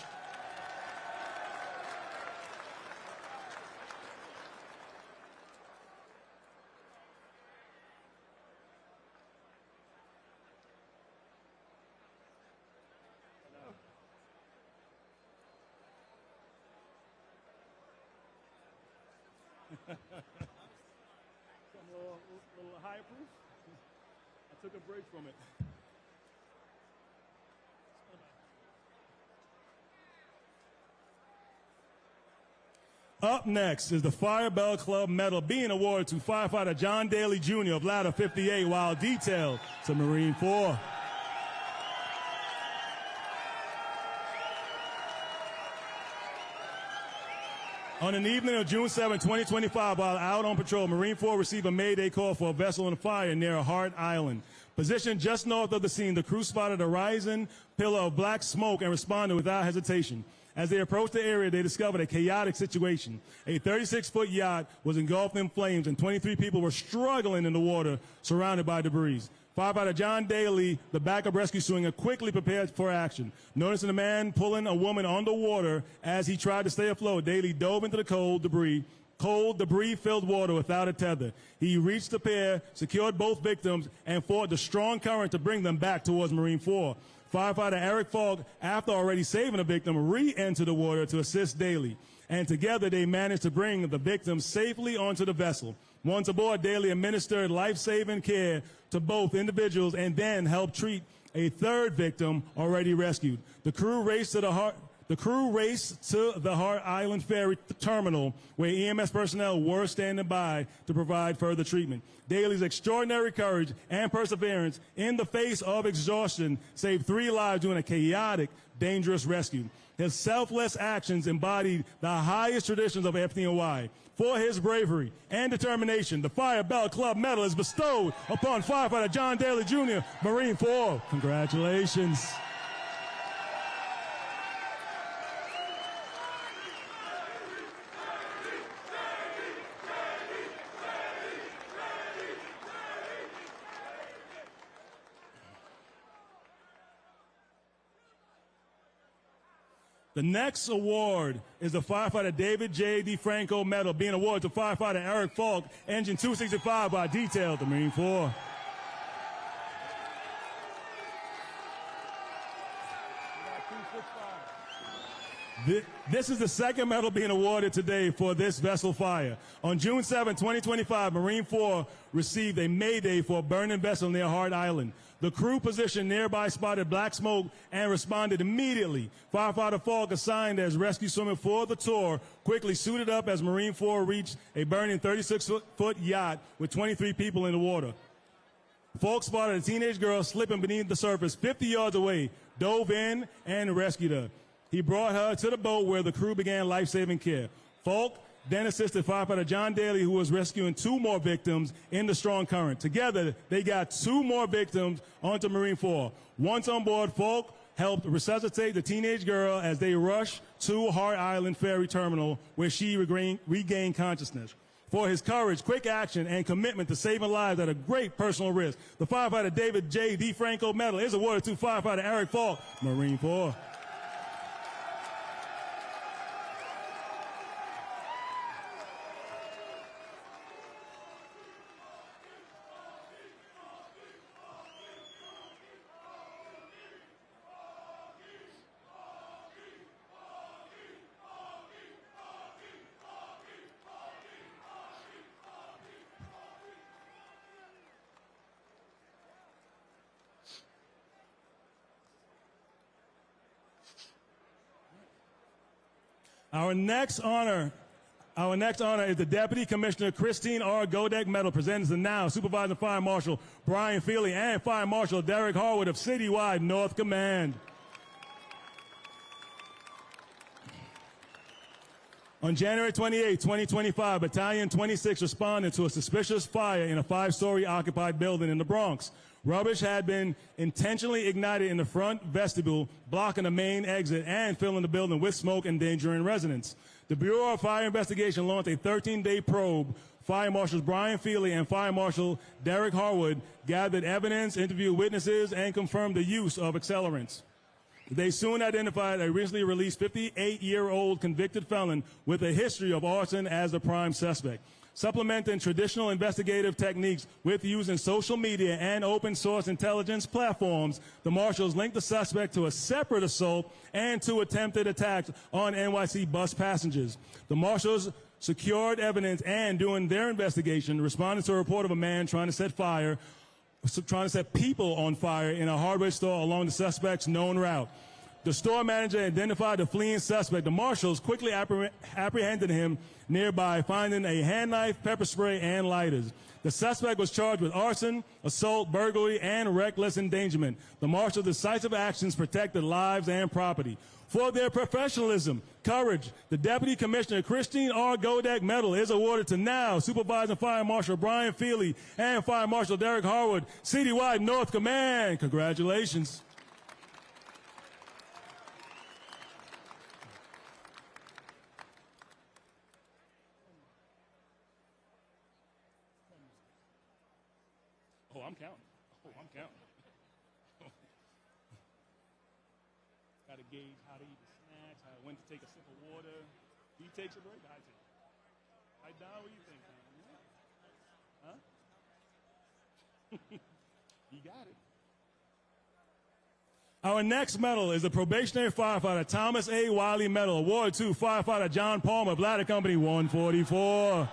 A little higher proof. I took a break from it. Up next is the Fire Bell Club Medal being awarded to firefighter John Daly Jr. of Ladder 58 while detailed to Marine 4. On an evening of June 7, 2025, while out on patrol, Marine 4 received a mayday call for a vessel on fire near Hart Island. Positioned just north of the scene, the crew spotted a rising pillar of black smoke and responded without hesitation. As they approached the area, they discovered a chaotic situation. A 36-foot yacht was engulfed in flames, and 23 people were struggling in the water, surrounded by debris. Firefighter John Daly, the backup rescue swinger, quickly prepared for action. Noticing a man pulling a woman underwater as he tried to stay afloat, Daly dove into the cold, debris-filled water without a tether. He reached the pair, secured both victims, and fought the strong current to bring them back towards Marine 4. Firefighter Eric Falk, after already saving a victim, re-entered the water to assist Daly. And together they managed to bring the victims safely onto the vessel. Once aboard, Daly administered life-saving care to both individuals and then helped treat a third victim already rescued. The crew raced to the Hart Island Ferry terminal, where EMS personnel were standing by to provide further treatment. Daly's extraordinary courage and perseverance in the face of exhaustion saved 3 lives during a chaotic, dangerous rescue. His selfless actions embodied the highest traditions of FDNY. For his bravery and determination, the Fire Bell Club Medal is bestowed upon firefighter John Daly Jr., Marine 4. Congratulations. The next award is the firefighter David J. DeFranco Medal, being awarded to firefighter Eric Falk, Engine 265 by Detail, the Marine 4. This is the second medal being awarded today for this vessel fire. On June 7, 2025, Marine 4 received a mayday for a burning vessel near Hart Island. The crew positioned nearby spotted black smoke and responded immediately. Firefighter Falk, assigned as rescue swimmer for the tour, quickly suited up as Marine 4 reached a burning 36-foot yacht with 23 people in the water. Falk spotted a teenage girl slipping beneath the surface 50 yards away, dove in, and rescued her. He brought her to the boat where the crew began life-saving care. Falk then assisted firefighter John Daly, who was rescuing 2 more victims in the strong current. Together, they got 2 more victims onto Marine 4. Once on board, Falk helped resuscitate the teenage girl as they rushed to Hart Island Ferry Terminal, where she regained consciousness. For his courage, quick action, and commitment to saving lives at a great personal risk, the firefighter David J. DeFranco Medal is awarded to firefighter Eric Falk, Marine 4. Our next honor is the Deputy Commissioner Christine R. Godek Medal, presented to now Supervising Fire Marshal Brian Feely and Fire Marshal Derek Harwood of Citywide North Command. On January 28, 2025, Battalion 26 responded to a suspicious fire in a 5-story occupied building in the Bronx. Rubbish had been intentionally ignited in the front vestibule, blocking the main exit and filling the building with smoke, endangering residents. The Bureau of Fire Investigation launched a 13-day probe. Fire Marshals Brian Feely and Fire Marshal Derek Harwood gathered evidence, interviewed witnesses, and confirmed the use of accelerants. They soon identified a recently released 58-year-old convicted felon with a history of arson as the prime suspect. Supplementing traditional investigative techniques with using social media and open source intelligence platforms, the marshals linked the suspect to a separate assault and 2 attempted attacks on NYC bus passengers. The marshals secured evidence and, during their investigation, responded to a report of a man trying to set people on fire in a hardware store along the suspect's known route. The store manager identified the fleeing suspect. The marshals quickly apprehended him nearby, finding a hand knife, pepper spray, and lighters. The suspect was charged with arson, assault, burglary, and reckless endangerment. The marshals' decisive actions protected lives and property. For their professionalism, courage, the Deputy Commissioner Christine R. Godek Medal is awarded to now Supervising Fire Marshal Brian Feely and Fire Marshal Derek Harwood, Citywide North Command. Congratulations. Oh, I'm counting. Oh, I'm counting. Got to gauge how to eat the snacks, when to take a sip of water. He takes a break, I take it. Right, Don, what do you think? Huh? You got it. Our next medal is the probationary firefighter Thomas A. Wiley Medal, award to firefighter John Palmer, Bladder Company 144.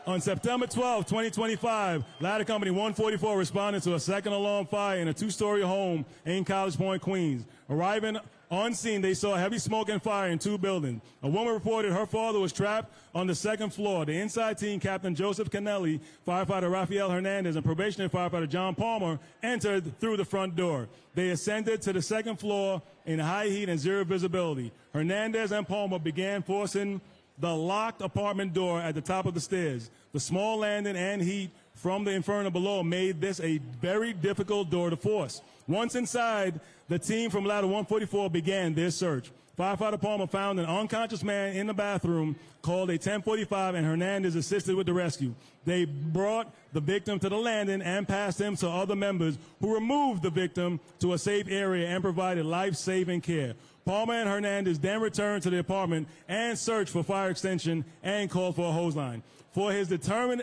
On September 12, 2025, Ladder Company 144 responded to a second alarm fire in a two-story home in College Point, Queens. Arriving on scene, they saw heavy smoke and fire in two buildings. A woman reported her father was trapped on the second floor. The inside team, Captain Joseph Kennelly, firefighter Rafael Hernandez, and probationary firefighter John Palmer entered through the front door. They ascended to the second floor in high heat and zero visibility. Hernandez and Palmer began forcing the locked apartment door at the top of the stairs. The small landing and heat from the inferno below made this a very difficult door to force. Once inside, the team from Ladder 144 began their search. Firefighter Palmer found an unconscious man in the bathroom, called a 1045, and Hernandez assisted with the rescue. They brought the victim to the landing and passed him to other members, who removed the victim to a safe area and provided life-saving care. Palmer and Hernandez then returned to the apartment and searched for fire extinction and called for a hose line. For his determined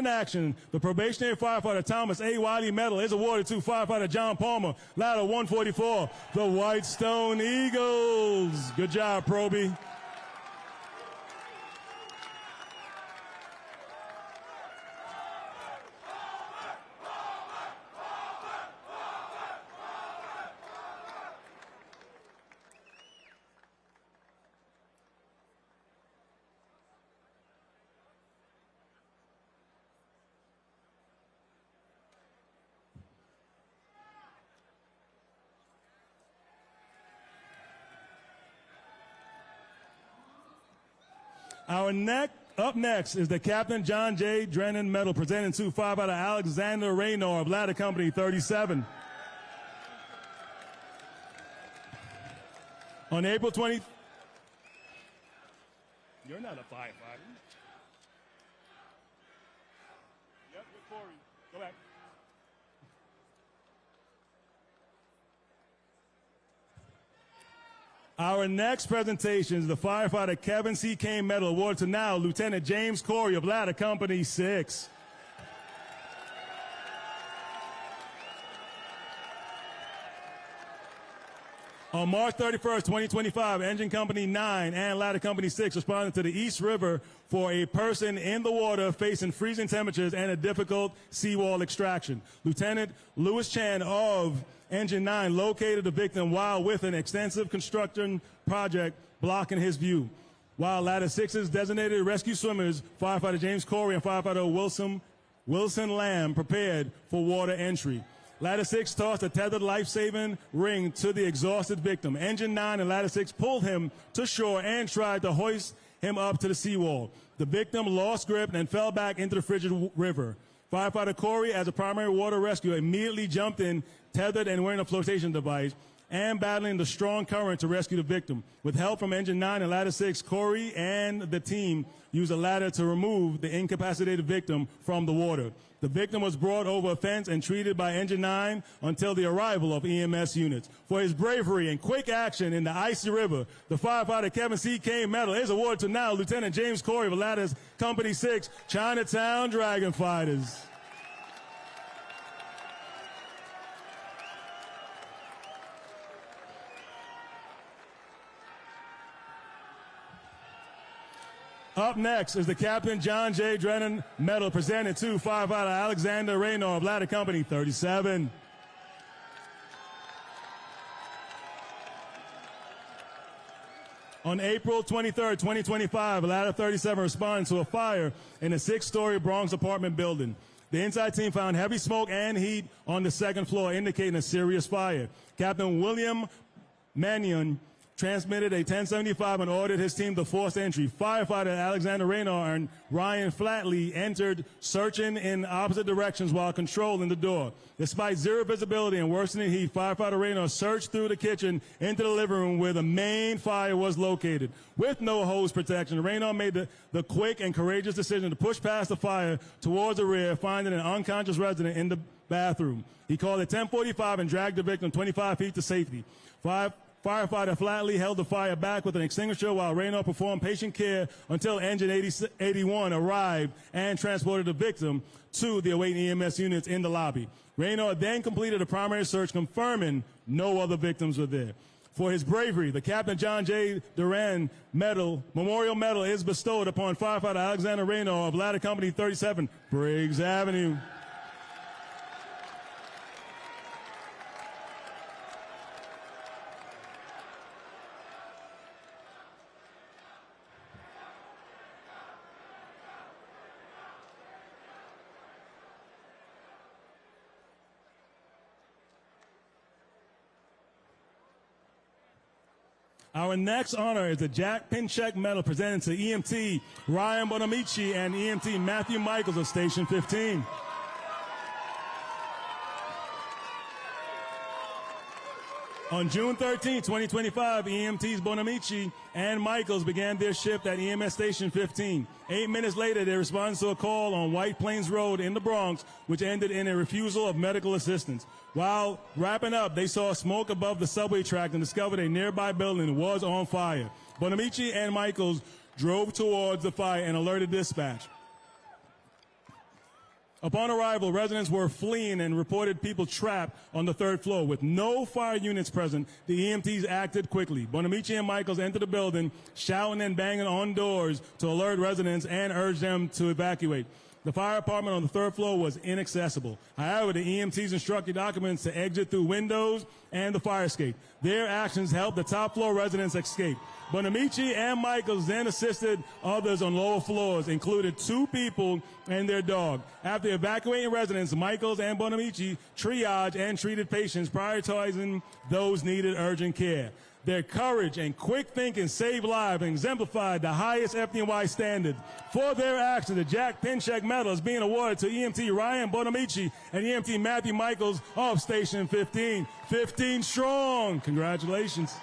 action, the probationary firefighter Thomas A. Wiley Medal is awarded to firefighter John Palmer, Ladder 144, the Whitestone Eagles. Good job, Proby. Up next is the Captain John J. Drennan Medal, presented to firefighter Alexander Raynor of Ladder Company 37. On April 20th, you're not a firefighter. Yep, with Corey. Go back. Our next presentation is the firefighter Kevin C. Kane Medal, awarded to now Lieutenant James Corey of Ladder Company 6. On March 31st, 2025, Engine Company 9 and Ladder Company 6 responded to the East River for a person in the water facing freezing temperatures and a difficult seawall extraction. Lieutenant Louis Chan of Engine 9 located the victim while with an extensive construction project blocking his view. While Ladder 6's designated rescue swimmers, firefighter James Corey and firefighter Wilson Lamb, prepared for water entry. Ladder 6 tossed a tethered life-saving ring to the exhausted victim. Engine 9 and Ladder 6 pulled him to shore and tried to hoist him up to the seawall. The victim lost grip and fell back into the frigid river. Firefighter Corey, as a primary water rescuer, immediately jumped in, tethered and wearing a flotation device, and battling the strong current to rescue the victim. With help from Engine 9 and Ladder 6, Corey and the team used a ladder to remove the incapacitated victim from the water. The victim was brought over a fence and treated by Engine 9 until the arrival of EMS units. For his bravery and quick action in the icy river, the firefighter Kevin C. Kane Medal is awarded to now Lieutenant James Corey of Ladder Company 6, Chinatown Dragon Fighters. Up next is the Captain John J. Drennan Medal presented to firefighter Alexander Raynor of Ladder Company 37. On April 23, 2025, Ladder 37 responded to a fire in a 6-story Bronx apartment building. The inside team found heavy smoke and heat on the second floor, indicating a serious fire. Captain William Mannion transmitted a 1075 and ordered his team to force entry. Firefighter Alexander Raynor and Ryan Flatley entered, searching in opposite directions while controlling the door. Despite zero visibility and worsening heat, firefighter Raynor searched through the kitchen into the living room where the main fire was located. With no hose protection, Raynor made the quick and courageous decision to push past the fire towards the rear, finding an unconscious resident in the bathroom. He called at 1045 and dragged the victim 25 feet to safety. Firefighter Flatley held the fire back with an extinguisher while Raynor performed patient care until Engine 81 arrived and transported the victim to the awaiting EMS units in the lobby. Raynor then completed a primary search, confirming no other victims were there. For his bravery, the Captain John J. Drennan Memorial Medal is bestowed upon firefighter Alexander Raynor of Ladder Company 37, Briggs Avenue. Our next honor is the Jack Pinchek Medal presented to EMT Ryan Bonamici and EMT Matthew Michaels of Station 15. On June 13, 2025, EMTs Bonamici and Michaels began their shift at EMS Station 15. 8 minutes later, they responded to a call on White Plains Road in the Bronx, which ended in a refusal of medical assistance. While wrapping up, they saw smoke above the subway track and discovered a nearby building was on fire. Bonamici and Michaels drove towards the fire and alerted dispatch. Upon arrival, residents were fleeing and reported people trapped on the 3rd floor. With no fire units present, the EMTs acted quickly. Bonamici and Michaels entered the building, shouting and banging on doors to alert residents and urge them to evacuate. The fire apartment on the 3rd floor was inaccessible. However, the EMTs instructed occupants to exit through windows and the fire escape. Their actions helped the top floor residents escape. Bonamici and Michaels then assisted others on lower floors, including 2 people and their dog. After evacuating residents, Michaels and Bonamici triaged and treated patients, prioritizing those needed urgent care. Their courage and quick thinking saved lives and exemplified the highest FDNY standard. For their action, the Jack Pinchek Medal is being awarded to EMT Ryan Bonamici and EMT Matthew Michaels of Station 15. 15 strong. Congratulations.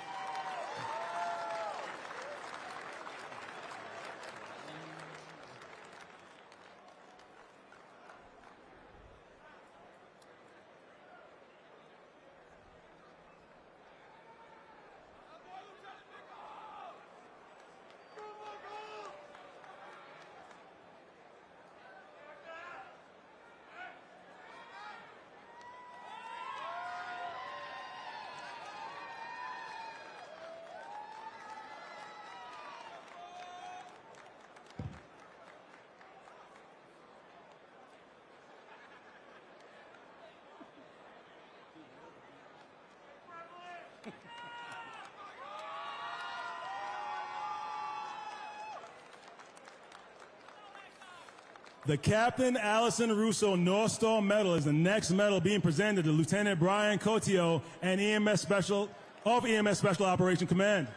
The Captain Allison Russo North Star Medal is the next medal being presented to Lieutenant Brian Cotio and EMS Special Operation Command.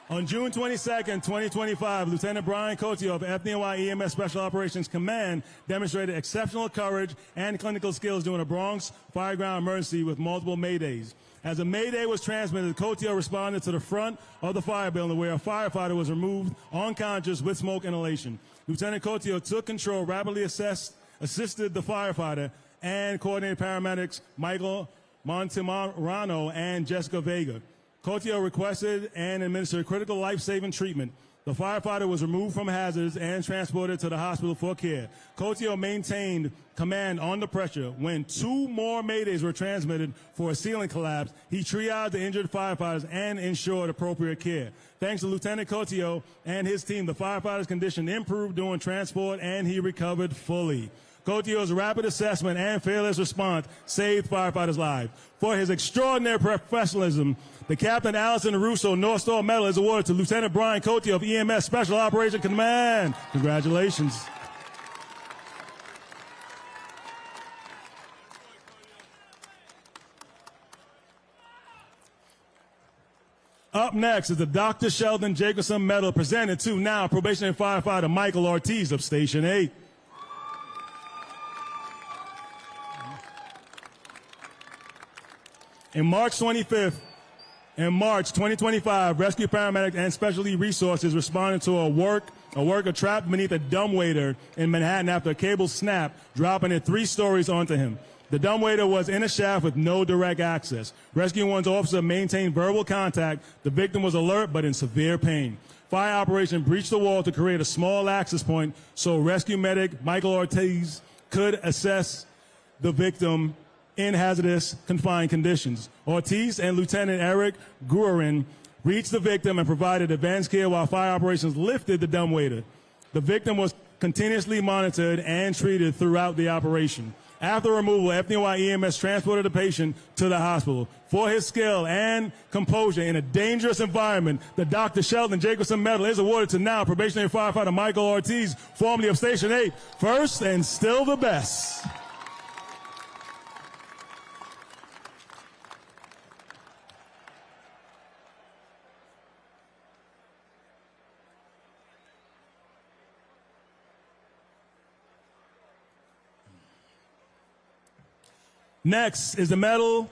On June 22nd, 2025, Lieutenant Brian Cotio of FDNY EMS Special Operations Command demonstrated exceptional courage and clinical skills during a Bronx fireground emergency with multiple maydays. As a mayday was transmitted, Cotio responded to the front of the fire building where a firefighter was removed unconscious with smoke inhalation. Lieutenant Cotio took control, rapidly assisted the firefighter, and coordinated paramedics Michael Montemorano and Jessica Vega. Cotio requested and administered critical life-saving treatment. The firefighter was removed from hazards and transported to the hospital for care. Cotio maintained command under pressure. When 2 more maydays were transmitted for a ceiling collapse, he triaged the injured firefighters and ensured appropriate care. Thanks to Lieutenant Cotio and his team, the firefighter's condition improved during transport and he recovered fully. Cotio's rapid assessment and fearless response saved firefighters' lives. For his extraordinary professionalism, the Captain Allison Russo North Star Medal is awarded to Lieutenant Brian Cotio of EMS Special Operations Command. Congratulations. Up next is the Dr. Sheldon Jacobson Medal presented to now probationary firefighter Michael Ortiz of Station 8. In March 2025, rescue paramedics and specialty resources responded to a worker trapped beneath a dumbwaiter in Manhattan after a cable snapped, dropping it 3 stories onto him. The dumbwaiter was in a shaft with no direct access. Rescue 1's officer maintained verbal contact. The victim was alert but in severe pain. Fire operation breached the wall to create a small access point so rescue medic Michael Ortiz could assess the victim in hazardous confined conditions. Ortiz and Lieutenant Eric Guerin reached the victim and provided advanced care while fire operations lifted the dumbwaiter. The victim was continuously monitored and treated throughout the operation. After removal, FDNY EMS transported the patient to the hospital. For his skill and composure in a dangerous environment, the Dr. Sheldon Jacobson Medal is awarded to now probationary firefighter Michael Ortiz, formerly of Station 8, first and still the best. Next is the medal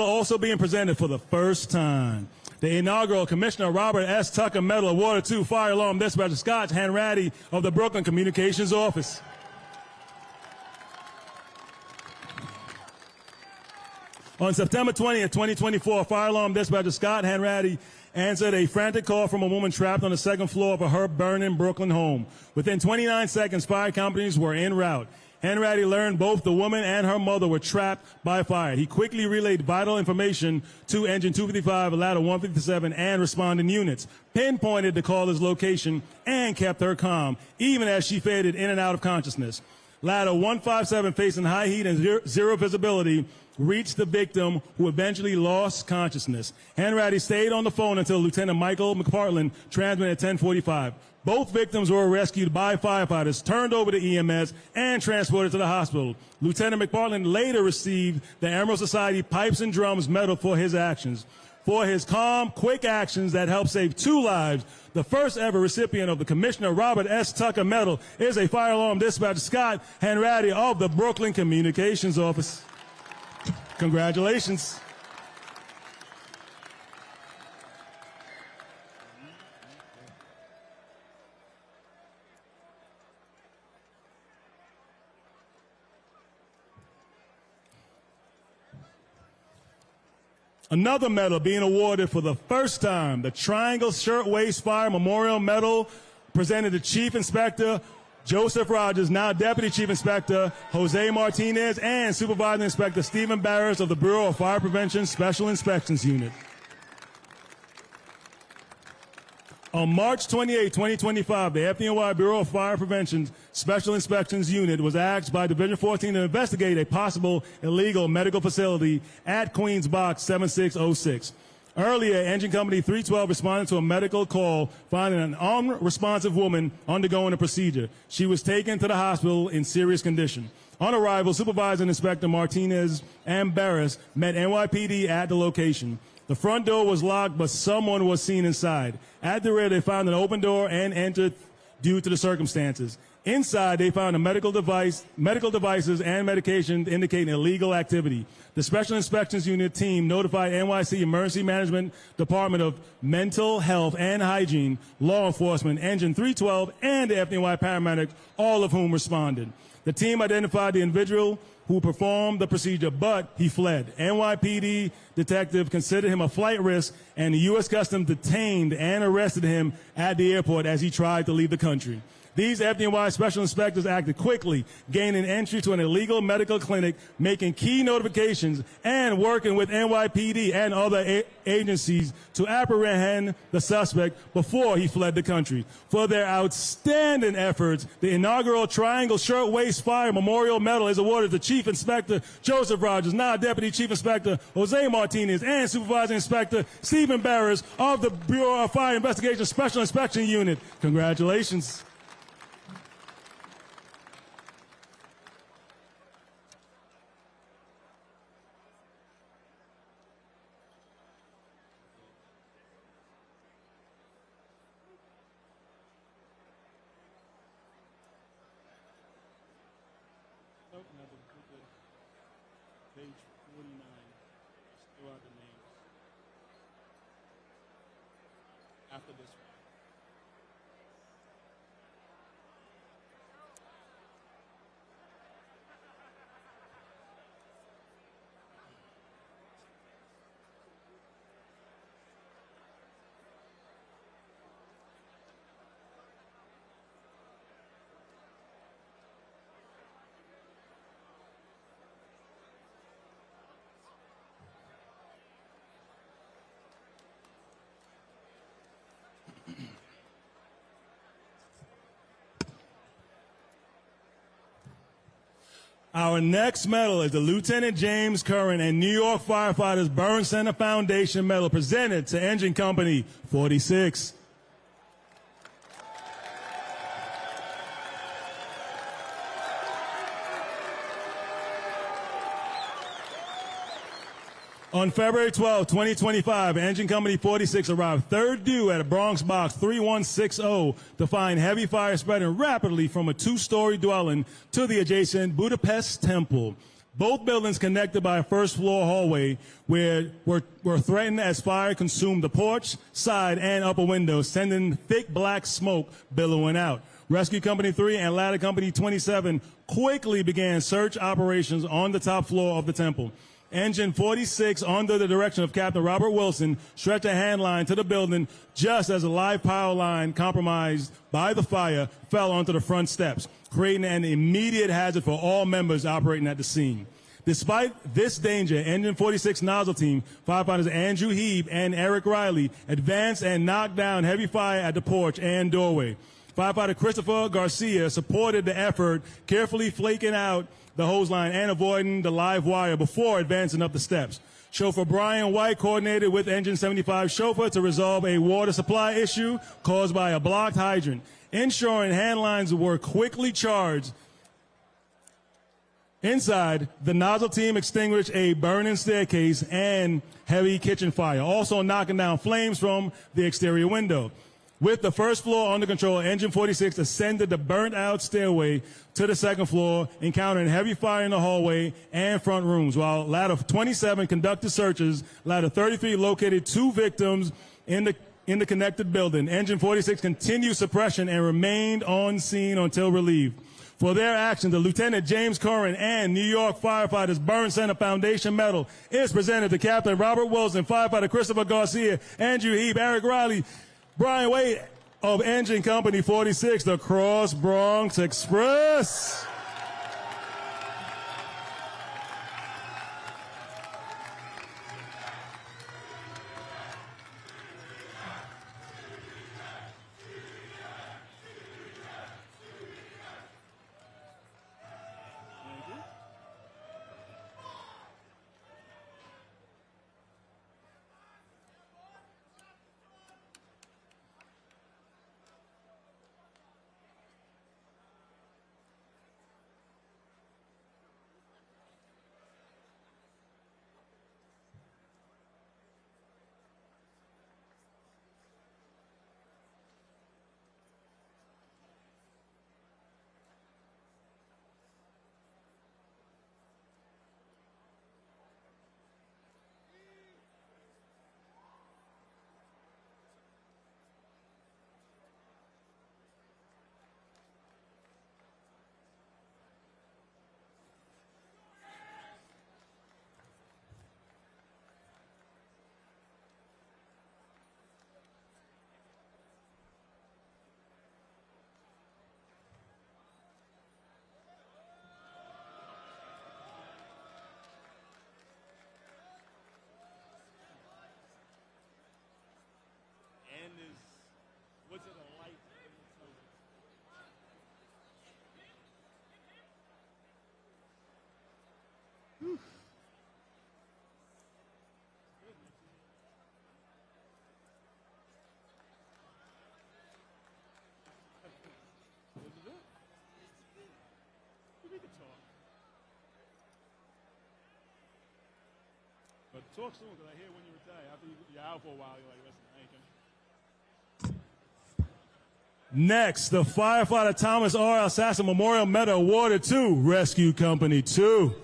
also being presented for the first time. The inaugural Commissioner Robert S. Tucker Medal awarded to Fire Alarm Dispatcher Scott Hanratty of the Brooklyn Communications Office. On September 20th, 2024, Fire Alarm Dispatcher Scott Hanratty answered a frantic call from a woman trapped on the 2nd floor of her burning Brooklyn home. Within 29 seconds, fire companies were en route. Hanratty learned both the woman and her mother were trapped by fire. He quickly relayed vital information to Engine 255, Ladder 157, and responding units, pinpointed the caller's location, and kept her calm, even as she faded in and out of consciousness. Ladder 157, facing high heat and zero visibility, reached the victim, who eventually lost consciousness. Hanratty stayed on the phone until Lieutenant Michael McPartland transmitted at 10:45. Both victims were rescued by firefighters, turned over to EMS, and transported to the hospital. Lieutenant McPartland later received the Emerald Society Pipes and Drums Medal for his actions. For his calm, quick actions that helped save 2 lives, the first ever recipient of the Commissioner Robert S. Tucker Medal is a Fire Alarm Dispatcher Scott Hanratty of the Brooklyn Communications Office. Congratulations. Another medal being awarded for the first time, the Triangle Shirtwaist Fire Memorial Medal, presented to Chief Inspector Joseph Rogers, now Deputy Chief Inspector Jose Martinez, and Supervising Inspector Stephen Barris of the Bureau of Fire Prevention Special Inspections Unit. On March 28, 2025, the FDNY Bureau of Fire Prevention Special Inspections Unit was asked by Division 14 to investigate a possible illegal medical facility at Queens Box 7606. Earlier, Engine Company 312 responded to a medical call finding an unresponsive woman undergoing a procedure. She was taken to the hospital in serious condition. On arrival, Supervising Inspector Martinez and Barris met NYPD at the location. The front door was locked, but someone was seen inside. At the rear, they found an open door and entered due to the circumstances. Inside, they found a medical devices and medication indicating illegal activity. The Special Inspections Unit team notified NYC Emergency Management Department of Mental Health and Hygiene, Law Enforcement, Engine 312, and the FDNY paramedics, all of whom responded. The team identified the individual who performed the procedure, but he fled. NYPD detective considered him a flight risk, and the U.S. Customs detained and arrested him at the airport as he tried to leave the country. These FDNY special inspectors acted quickly, gaining entry to an illegal medical clinic, making key notifications, and working with NYPD and other agencies to apprehend the suspect before he fled the country. For their outstanding efforts, the inaugural Triangle Shirtwaist Fire Memorial Medal is awarded to Chief Inspector Joseph Rogers, now Deputy Chief Inspector Jose Martinez, and Supervising Inspector Stephen Barris of the Bureau of Fire Investigation Special Inspection Unit. Congratulations. Page 49. Still out the names. After this one. Our next medal is the Lieutenant James Curran and New York Firefighters Burn Center Foundation Medal, presented to Engine Company 46. On February 12, 2025, Engine Company 46 arrived third due at a Bronx Box 3160 to find heavy fire spreading rapidly from a two-story dwelling to the adjacent Budapest Temple. Both buildings connected by a first-floor hallway were threatened as fire consumed the porch, side, and upper windows, sending thick black smoke billowing out. Rescue Company 3 and Ladder Company 27 quickly began search operations on the top floor of the temple. Engine 46, under the direction of Captain Robert Wilson, stretched a hand line to the building just as a live power line compromised by the fire fell onto the front steps, creating an immediate hazard for all members operating at the scene. Despite this danger, Engine 46 nozzle team, firefighters Andrew Heeb and Eric Riley, advanced and knocked down heavy fire at the porch and doorway. Firefighter Christopher Garcia supported the effort, carefully flaking out the hose line and avoiding the live wire before advancing up the steps. Chauffeur Brian White coordinated with Engine 75 chauffeur to resolve a water supply issue caused by a blocked hydrant, ensuring hand lines were quickly charged. Inside, the nozzle team extinguished a burning staircase and heavy kitchen fire, also knocking down flames from the exterior window. With the first floor under control, Engine 46 ascended the burnt-out stairway to the second floor, encountering heavy fire in the hallway and front rooms, while Ladder 27 conducted searches. Ladder 33 located two victims in the connected building. Engine 46 continued suppression and remained on scene until relieved. For their actions, the Lieutenant James Curran and New York Firefighters Burn Center Foundation Medal is presented to Captain Robert Wilson, Firefighter Christopher Garcia, Andrew Heeb, Eric Riley, Brian Wade of Engine Company 46, the Cross Bronx Express. Talk soon, because I hear when you retire. After you're out for a while, you're like, listen, I ain't coming. Next, the firefighter Thomas R. Assassin Memorial Medal awarded to Rescue Company 2.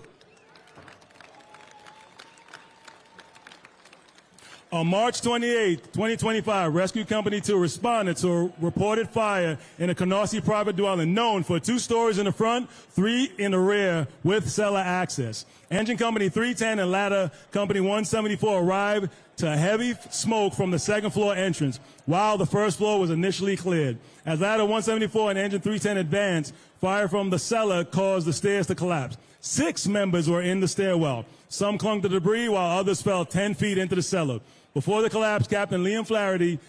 On March 28, 2025, Rescue Company 2 responded to a reported fire in a Canarsie private dwelling known for 2 stories in the front, 3 in the rear with cellar access. Engine Company 310 and Ladder Company 174 arrived to heavy smoke from the second floor entrance while the first floor was initially cleared. As Ladder 174 and Engine 310 advanced, fire from the cellar caused the stairs to collapse. 6 members were in the stairwell. Some clung to debris while others fell 10 feet into the cellar. Before the collapse, Captain Lillian Flaherty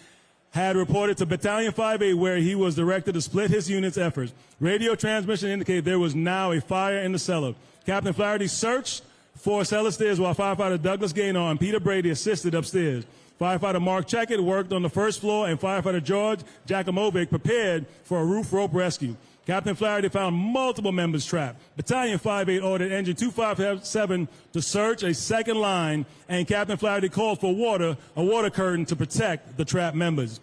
had reported to Battalion 5A where he was directed to split his unit's efforts. Radio transmission indicated there was now a fire in the cellar. Captain Flaherty searched for cellar stairs while firefighter Douglas Gaynor and Peter Brady assisted upstairs. Firefighter Mark Checkett worked on the first floor and firefighter George Jakumovic prepared for a roof rope rescue. Captain Flaherty found multiple members trapped. Battalion 5-8 ordered Engine 257 to search a second line, and Captain Flaherty called for a water curtain to protect the trapped members.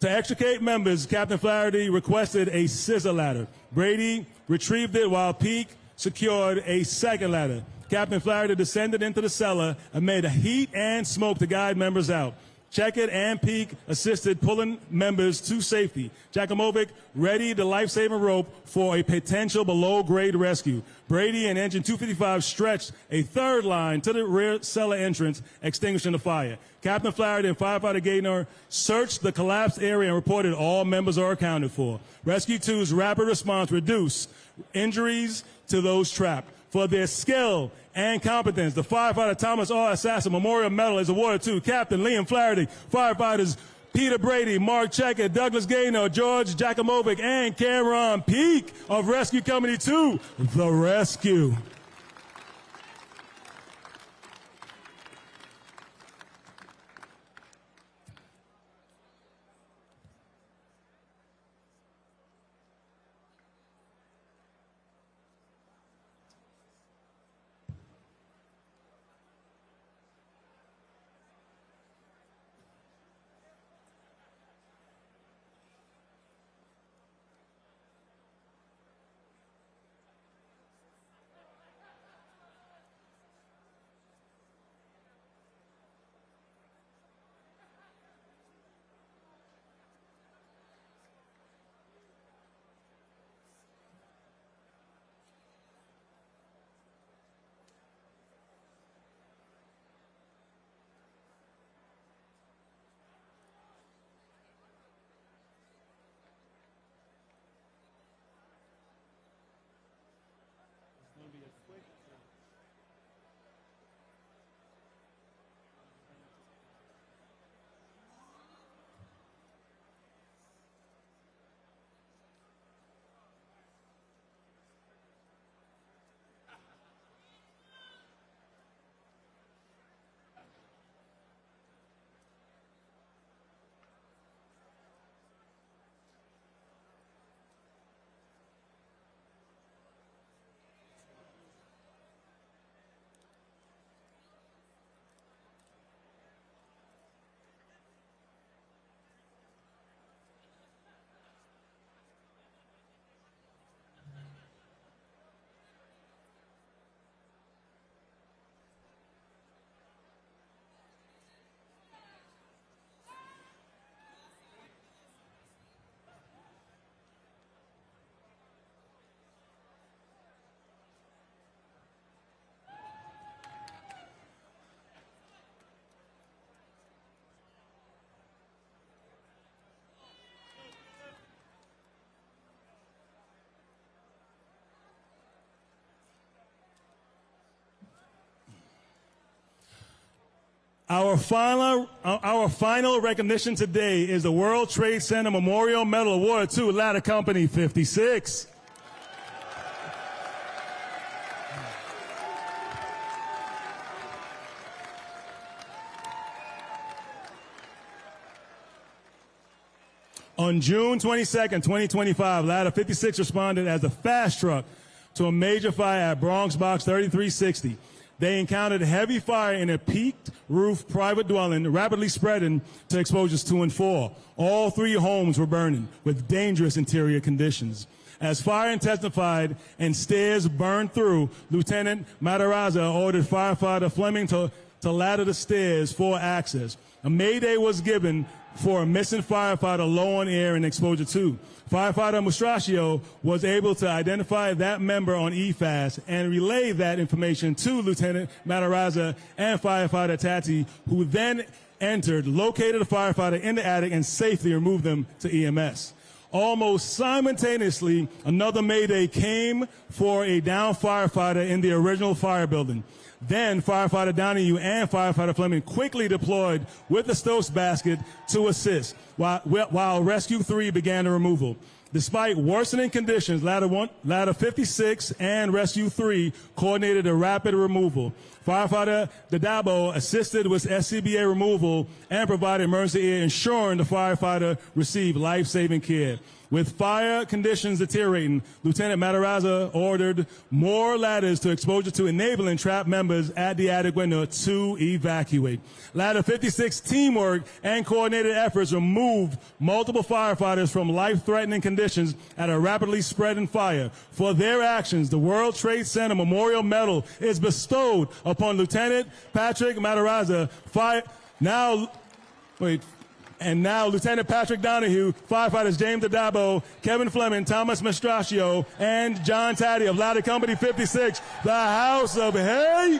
To extricate members, Captain Flaherty requested a scissor ladder. Brady retrieved it while Peake secured a second ladder. Captain Flaherty descended into the cellar amid heat and smoke to guide members out. Checkett and Peake assisted pulling members to safety. Jakumovic readied the life-saving rope for a potential below-grade rescue. Brady and Engine 255 stretched a third line to the rear cellar entrance, extinguishing the fire. Captain Flaherty and firefighter Gaynor searched the collapsed area and reported all members are accounted for. Rescue 2's rapid response reduced injuries to those trapped. For their skill and competence, the firefighter Thomas R. Assassin Memorial Medal is awarded to Captain Lillian Flaherty, firefighters Peter Brady, Mark Checkett, Douglas Gaynor, George Jakumovic, and Cameron Peake of Rescue Company 2, The Rescue. Our final recognition today is the World Trade Center Memorial Medal Award to Ladder Company 56. On June 22nd, 2025, Ladder 56 responded as a fast truck to a major fire at Bronx Box 3360. They encountered heavy fire in a peaked roof private dwelling, rapidly spreading to exposures 2 and 4. All 3 homes were burning with dangerous interior conditions. As fire intensified and stairs burned through, Lieutenant Matarazza ordered firefighter Fleming to ladder the stairs for access. A mayday was given for a missing firefighter low on air in exposure 2. Firefighter Mustraccio was able to identify that member on EFAS and relay that information to Lieutenant Matarazza and firefighter Tati, who then entered, located the firefighter in the attic, and safely removed them to EMS. Almost simultaneously, another mayday came for a downed firefighter in the original fire building. Then firefighter Donahue and firefighter Fleming quickly deployed with the Stokes basket to assist, while Rescue 3 began the removal. Despite worsening conditions, Ladder 56 and Rescue 3 coordinated a rapid removal. Firefighter Dadabo assisted with SCBA removal and provided emergency air, ensuring the firefighter received life-saving care. With fire conditions deteriorating, Lieutenant Matarazza ordered more ladders to exposure to enabling trapped members at the attic window to evacuate. Ladder 56 teamwork and coordinated efforts removed multiple firefighters from life-threatening conditions at a rapidly spreading fire. For their actions, the World Trade Center Memorial Medal is bestowed upon Lieutenant Patrick Matarazza. And now, Lieutenant Patrick Donahue, firefighters James Dadabo, Kevin Fleming, Thomas Mastraccio, and John Taddy of Ladder Company 56, the House of Hay.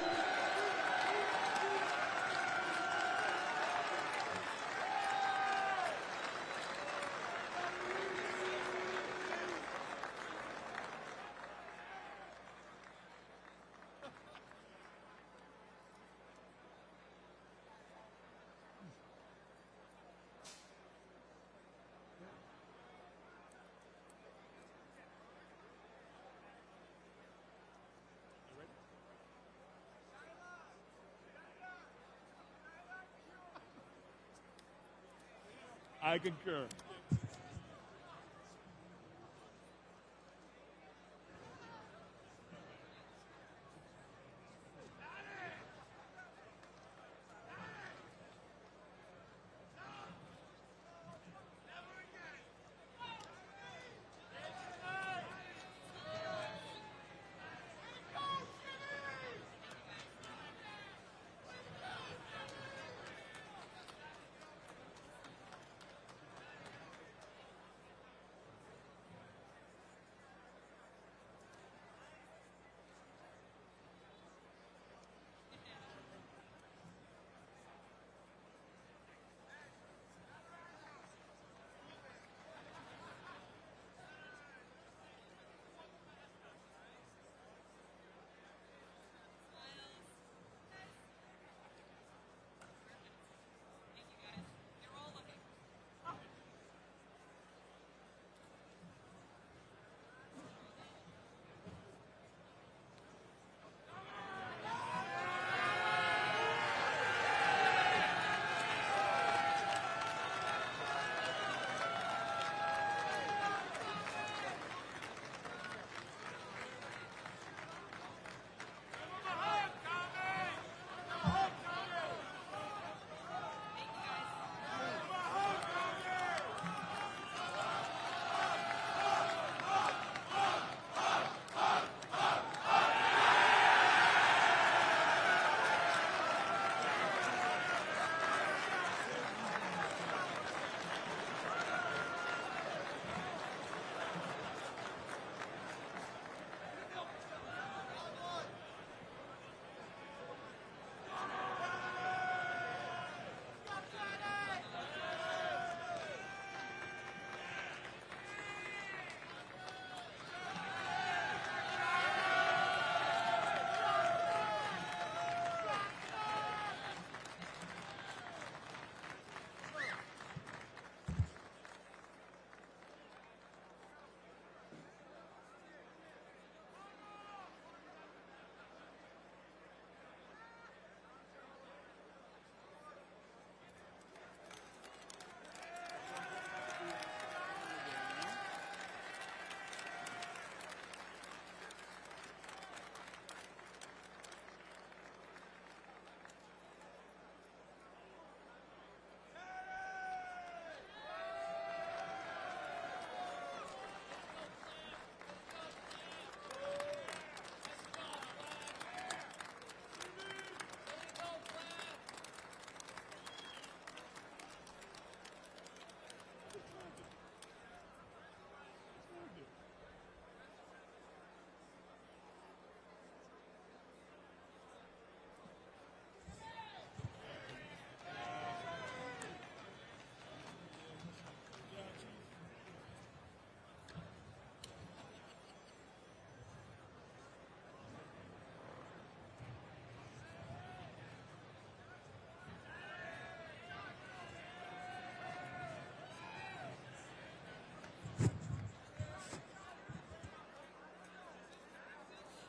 I concur.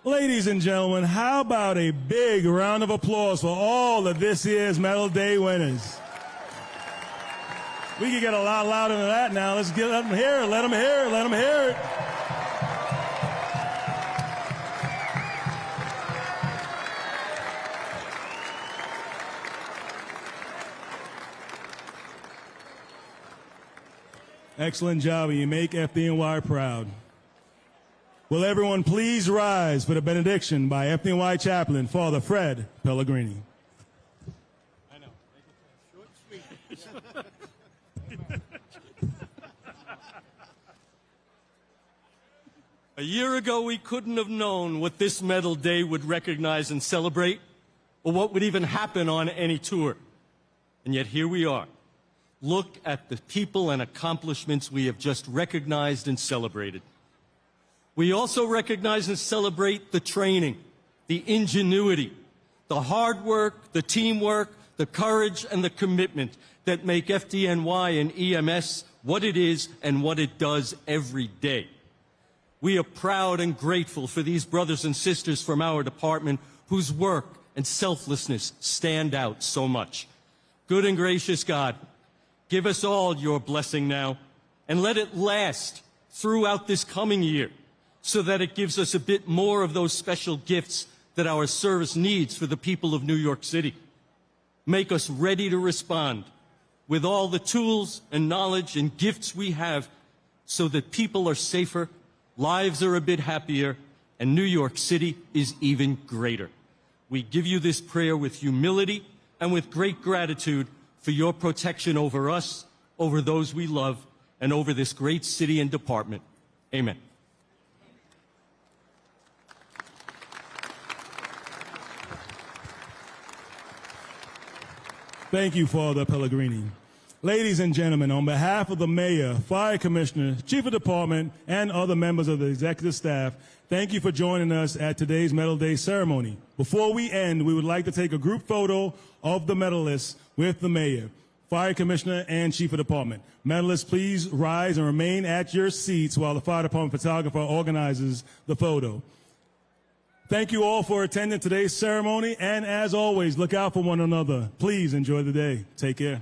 Ladies and gentlemen, how about a big round of applause for all of this year's Medal Day winners? We can get a lot louder than that now. Let them hear it, let them hear it, let them hear it. Excellent job, and you make FDNY proud. Will everyone please rise for the benediction by FDNY Chaplain, Father Fred Pellegrini. I know. Make it short, sweet. A year ago, we couldn't have known what this Medal Day would recognize and celebrate, or what would even happen on any tour. And yet here we are. Look at the people and accomplishments we have just recognized and celebrated. We also recognize and celebrate the training, the ingenuity, the hard work, the teamwork, the courage, and the commitment that make FDNY and EMS what it is and what it does every day. We are proud and grateful for these brothers and sisters from our department whose work and selflessness stand out so much. Good and gracious God, give us all your blessing now, and let it last throughout this coming year, so that it gives us a bit more of those special gifts that our service needs for the people of New York City. Make us ready to respond with all the tools and knowledge and gifts we have, so that people are safer, lives are a bit happier, and New York City is even greater. We give you this prayer with humility and with great gratitude for your protection over us, over those we love, and over this great city and department. Amen. Thank you, Father Pellegrini. Ladies and gentlemen, on behalf of the Mayor, Fire Commissioner, Chief of Department, and other members of the executive staff, thank you for joining us at today's Medal Day ceremony. Before we end, we would like to take a group photo of the medalists with the Mayor, Fire Commissioner, and Chief of Department. Medalists, please rise and remain at your seats while the Fire Department photographer organizes the photo. Thank you all for attending today's ceremony, and as always, look out for one another. Please enjoy the day. Take care.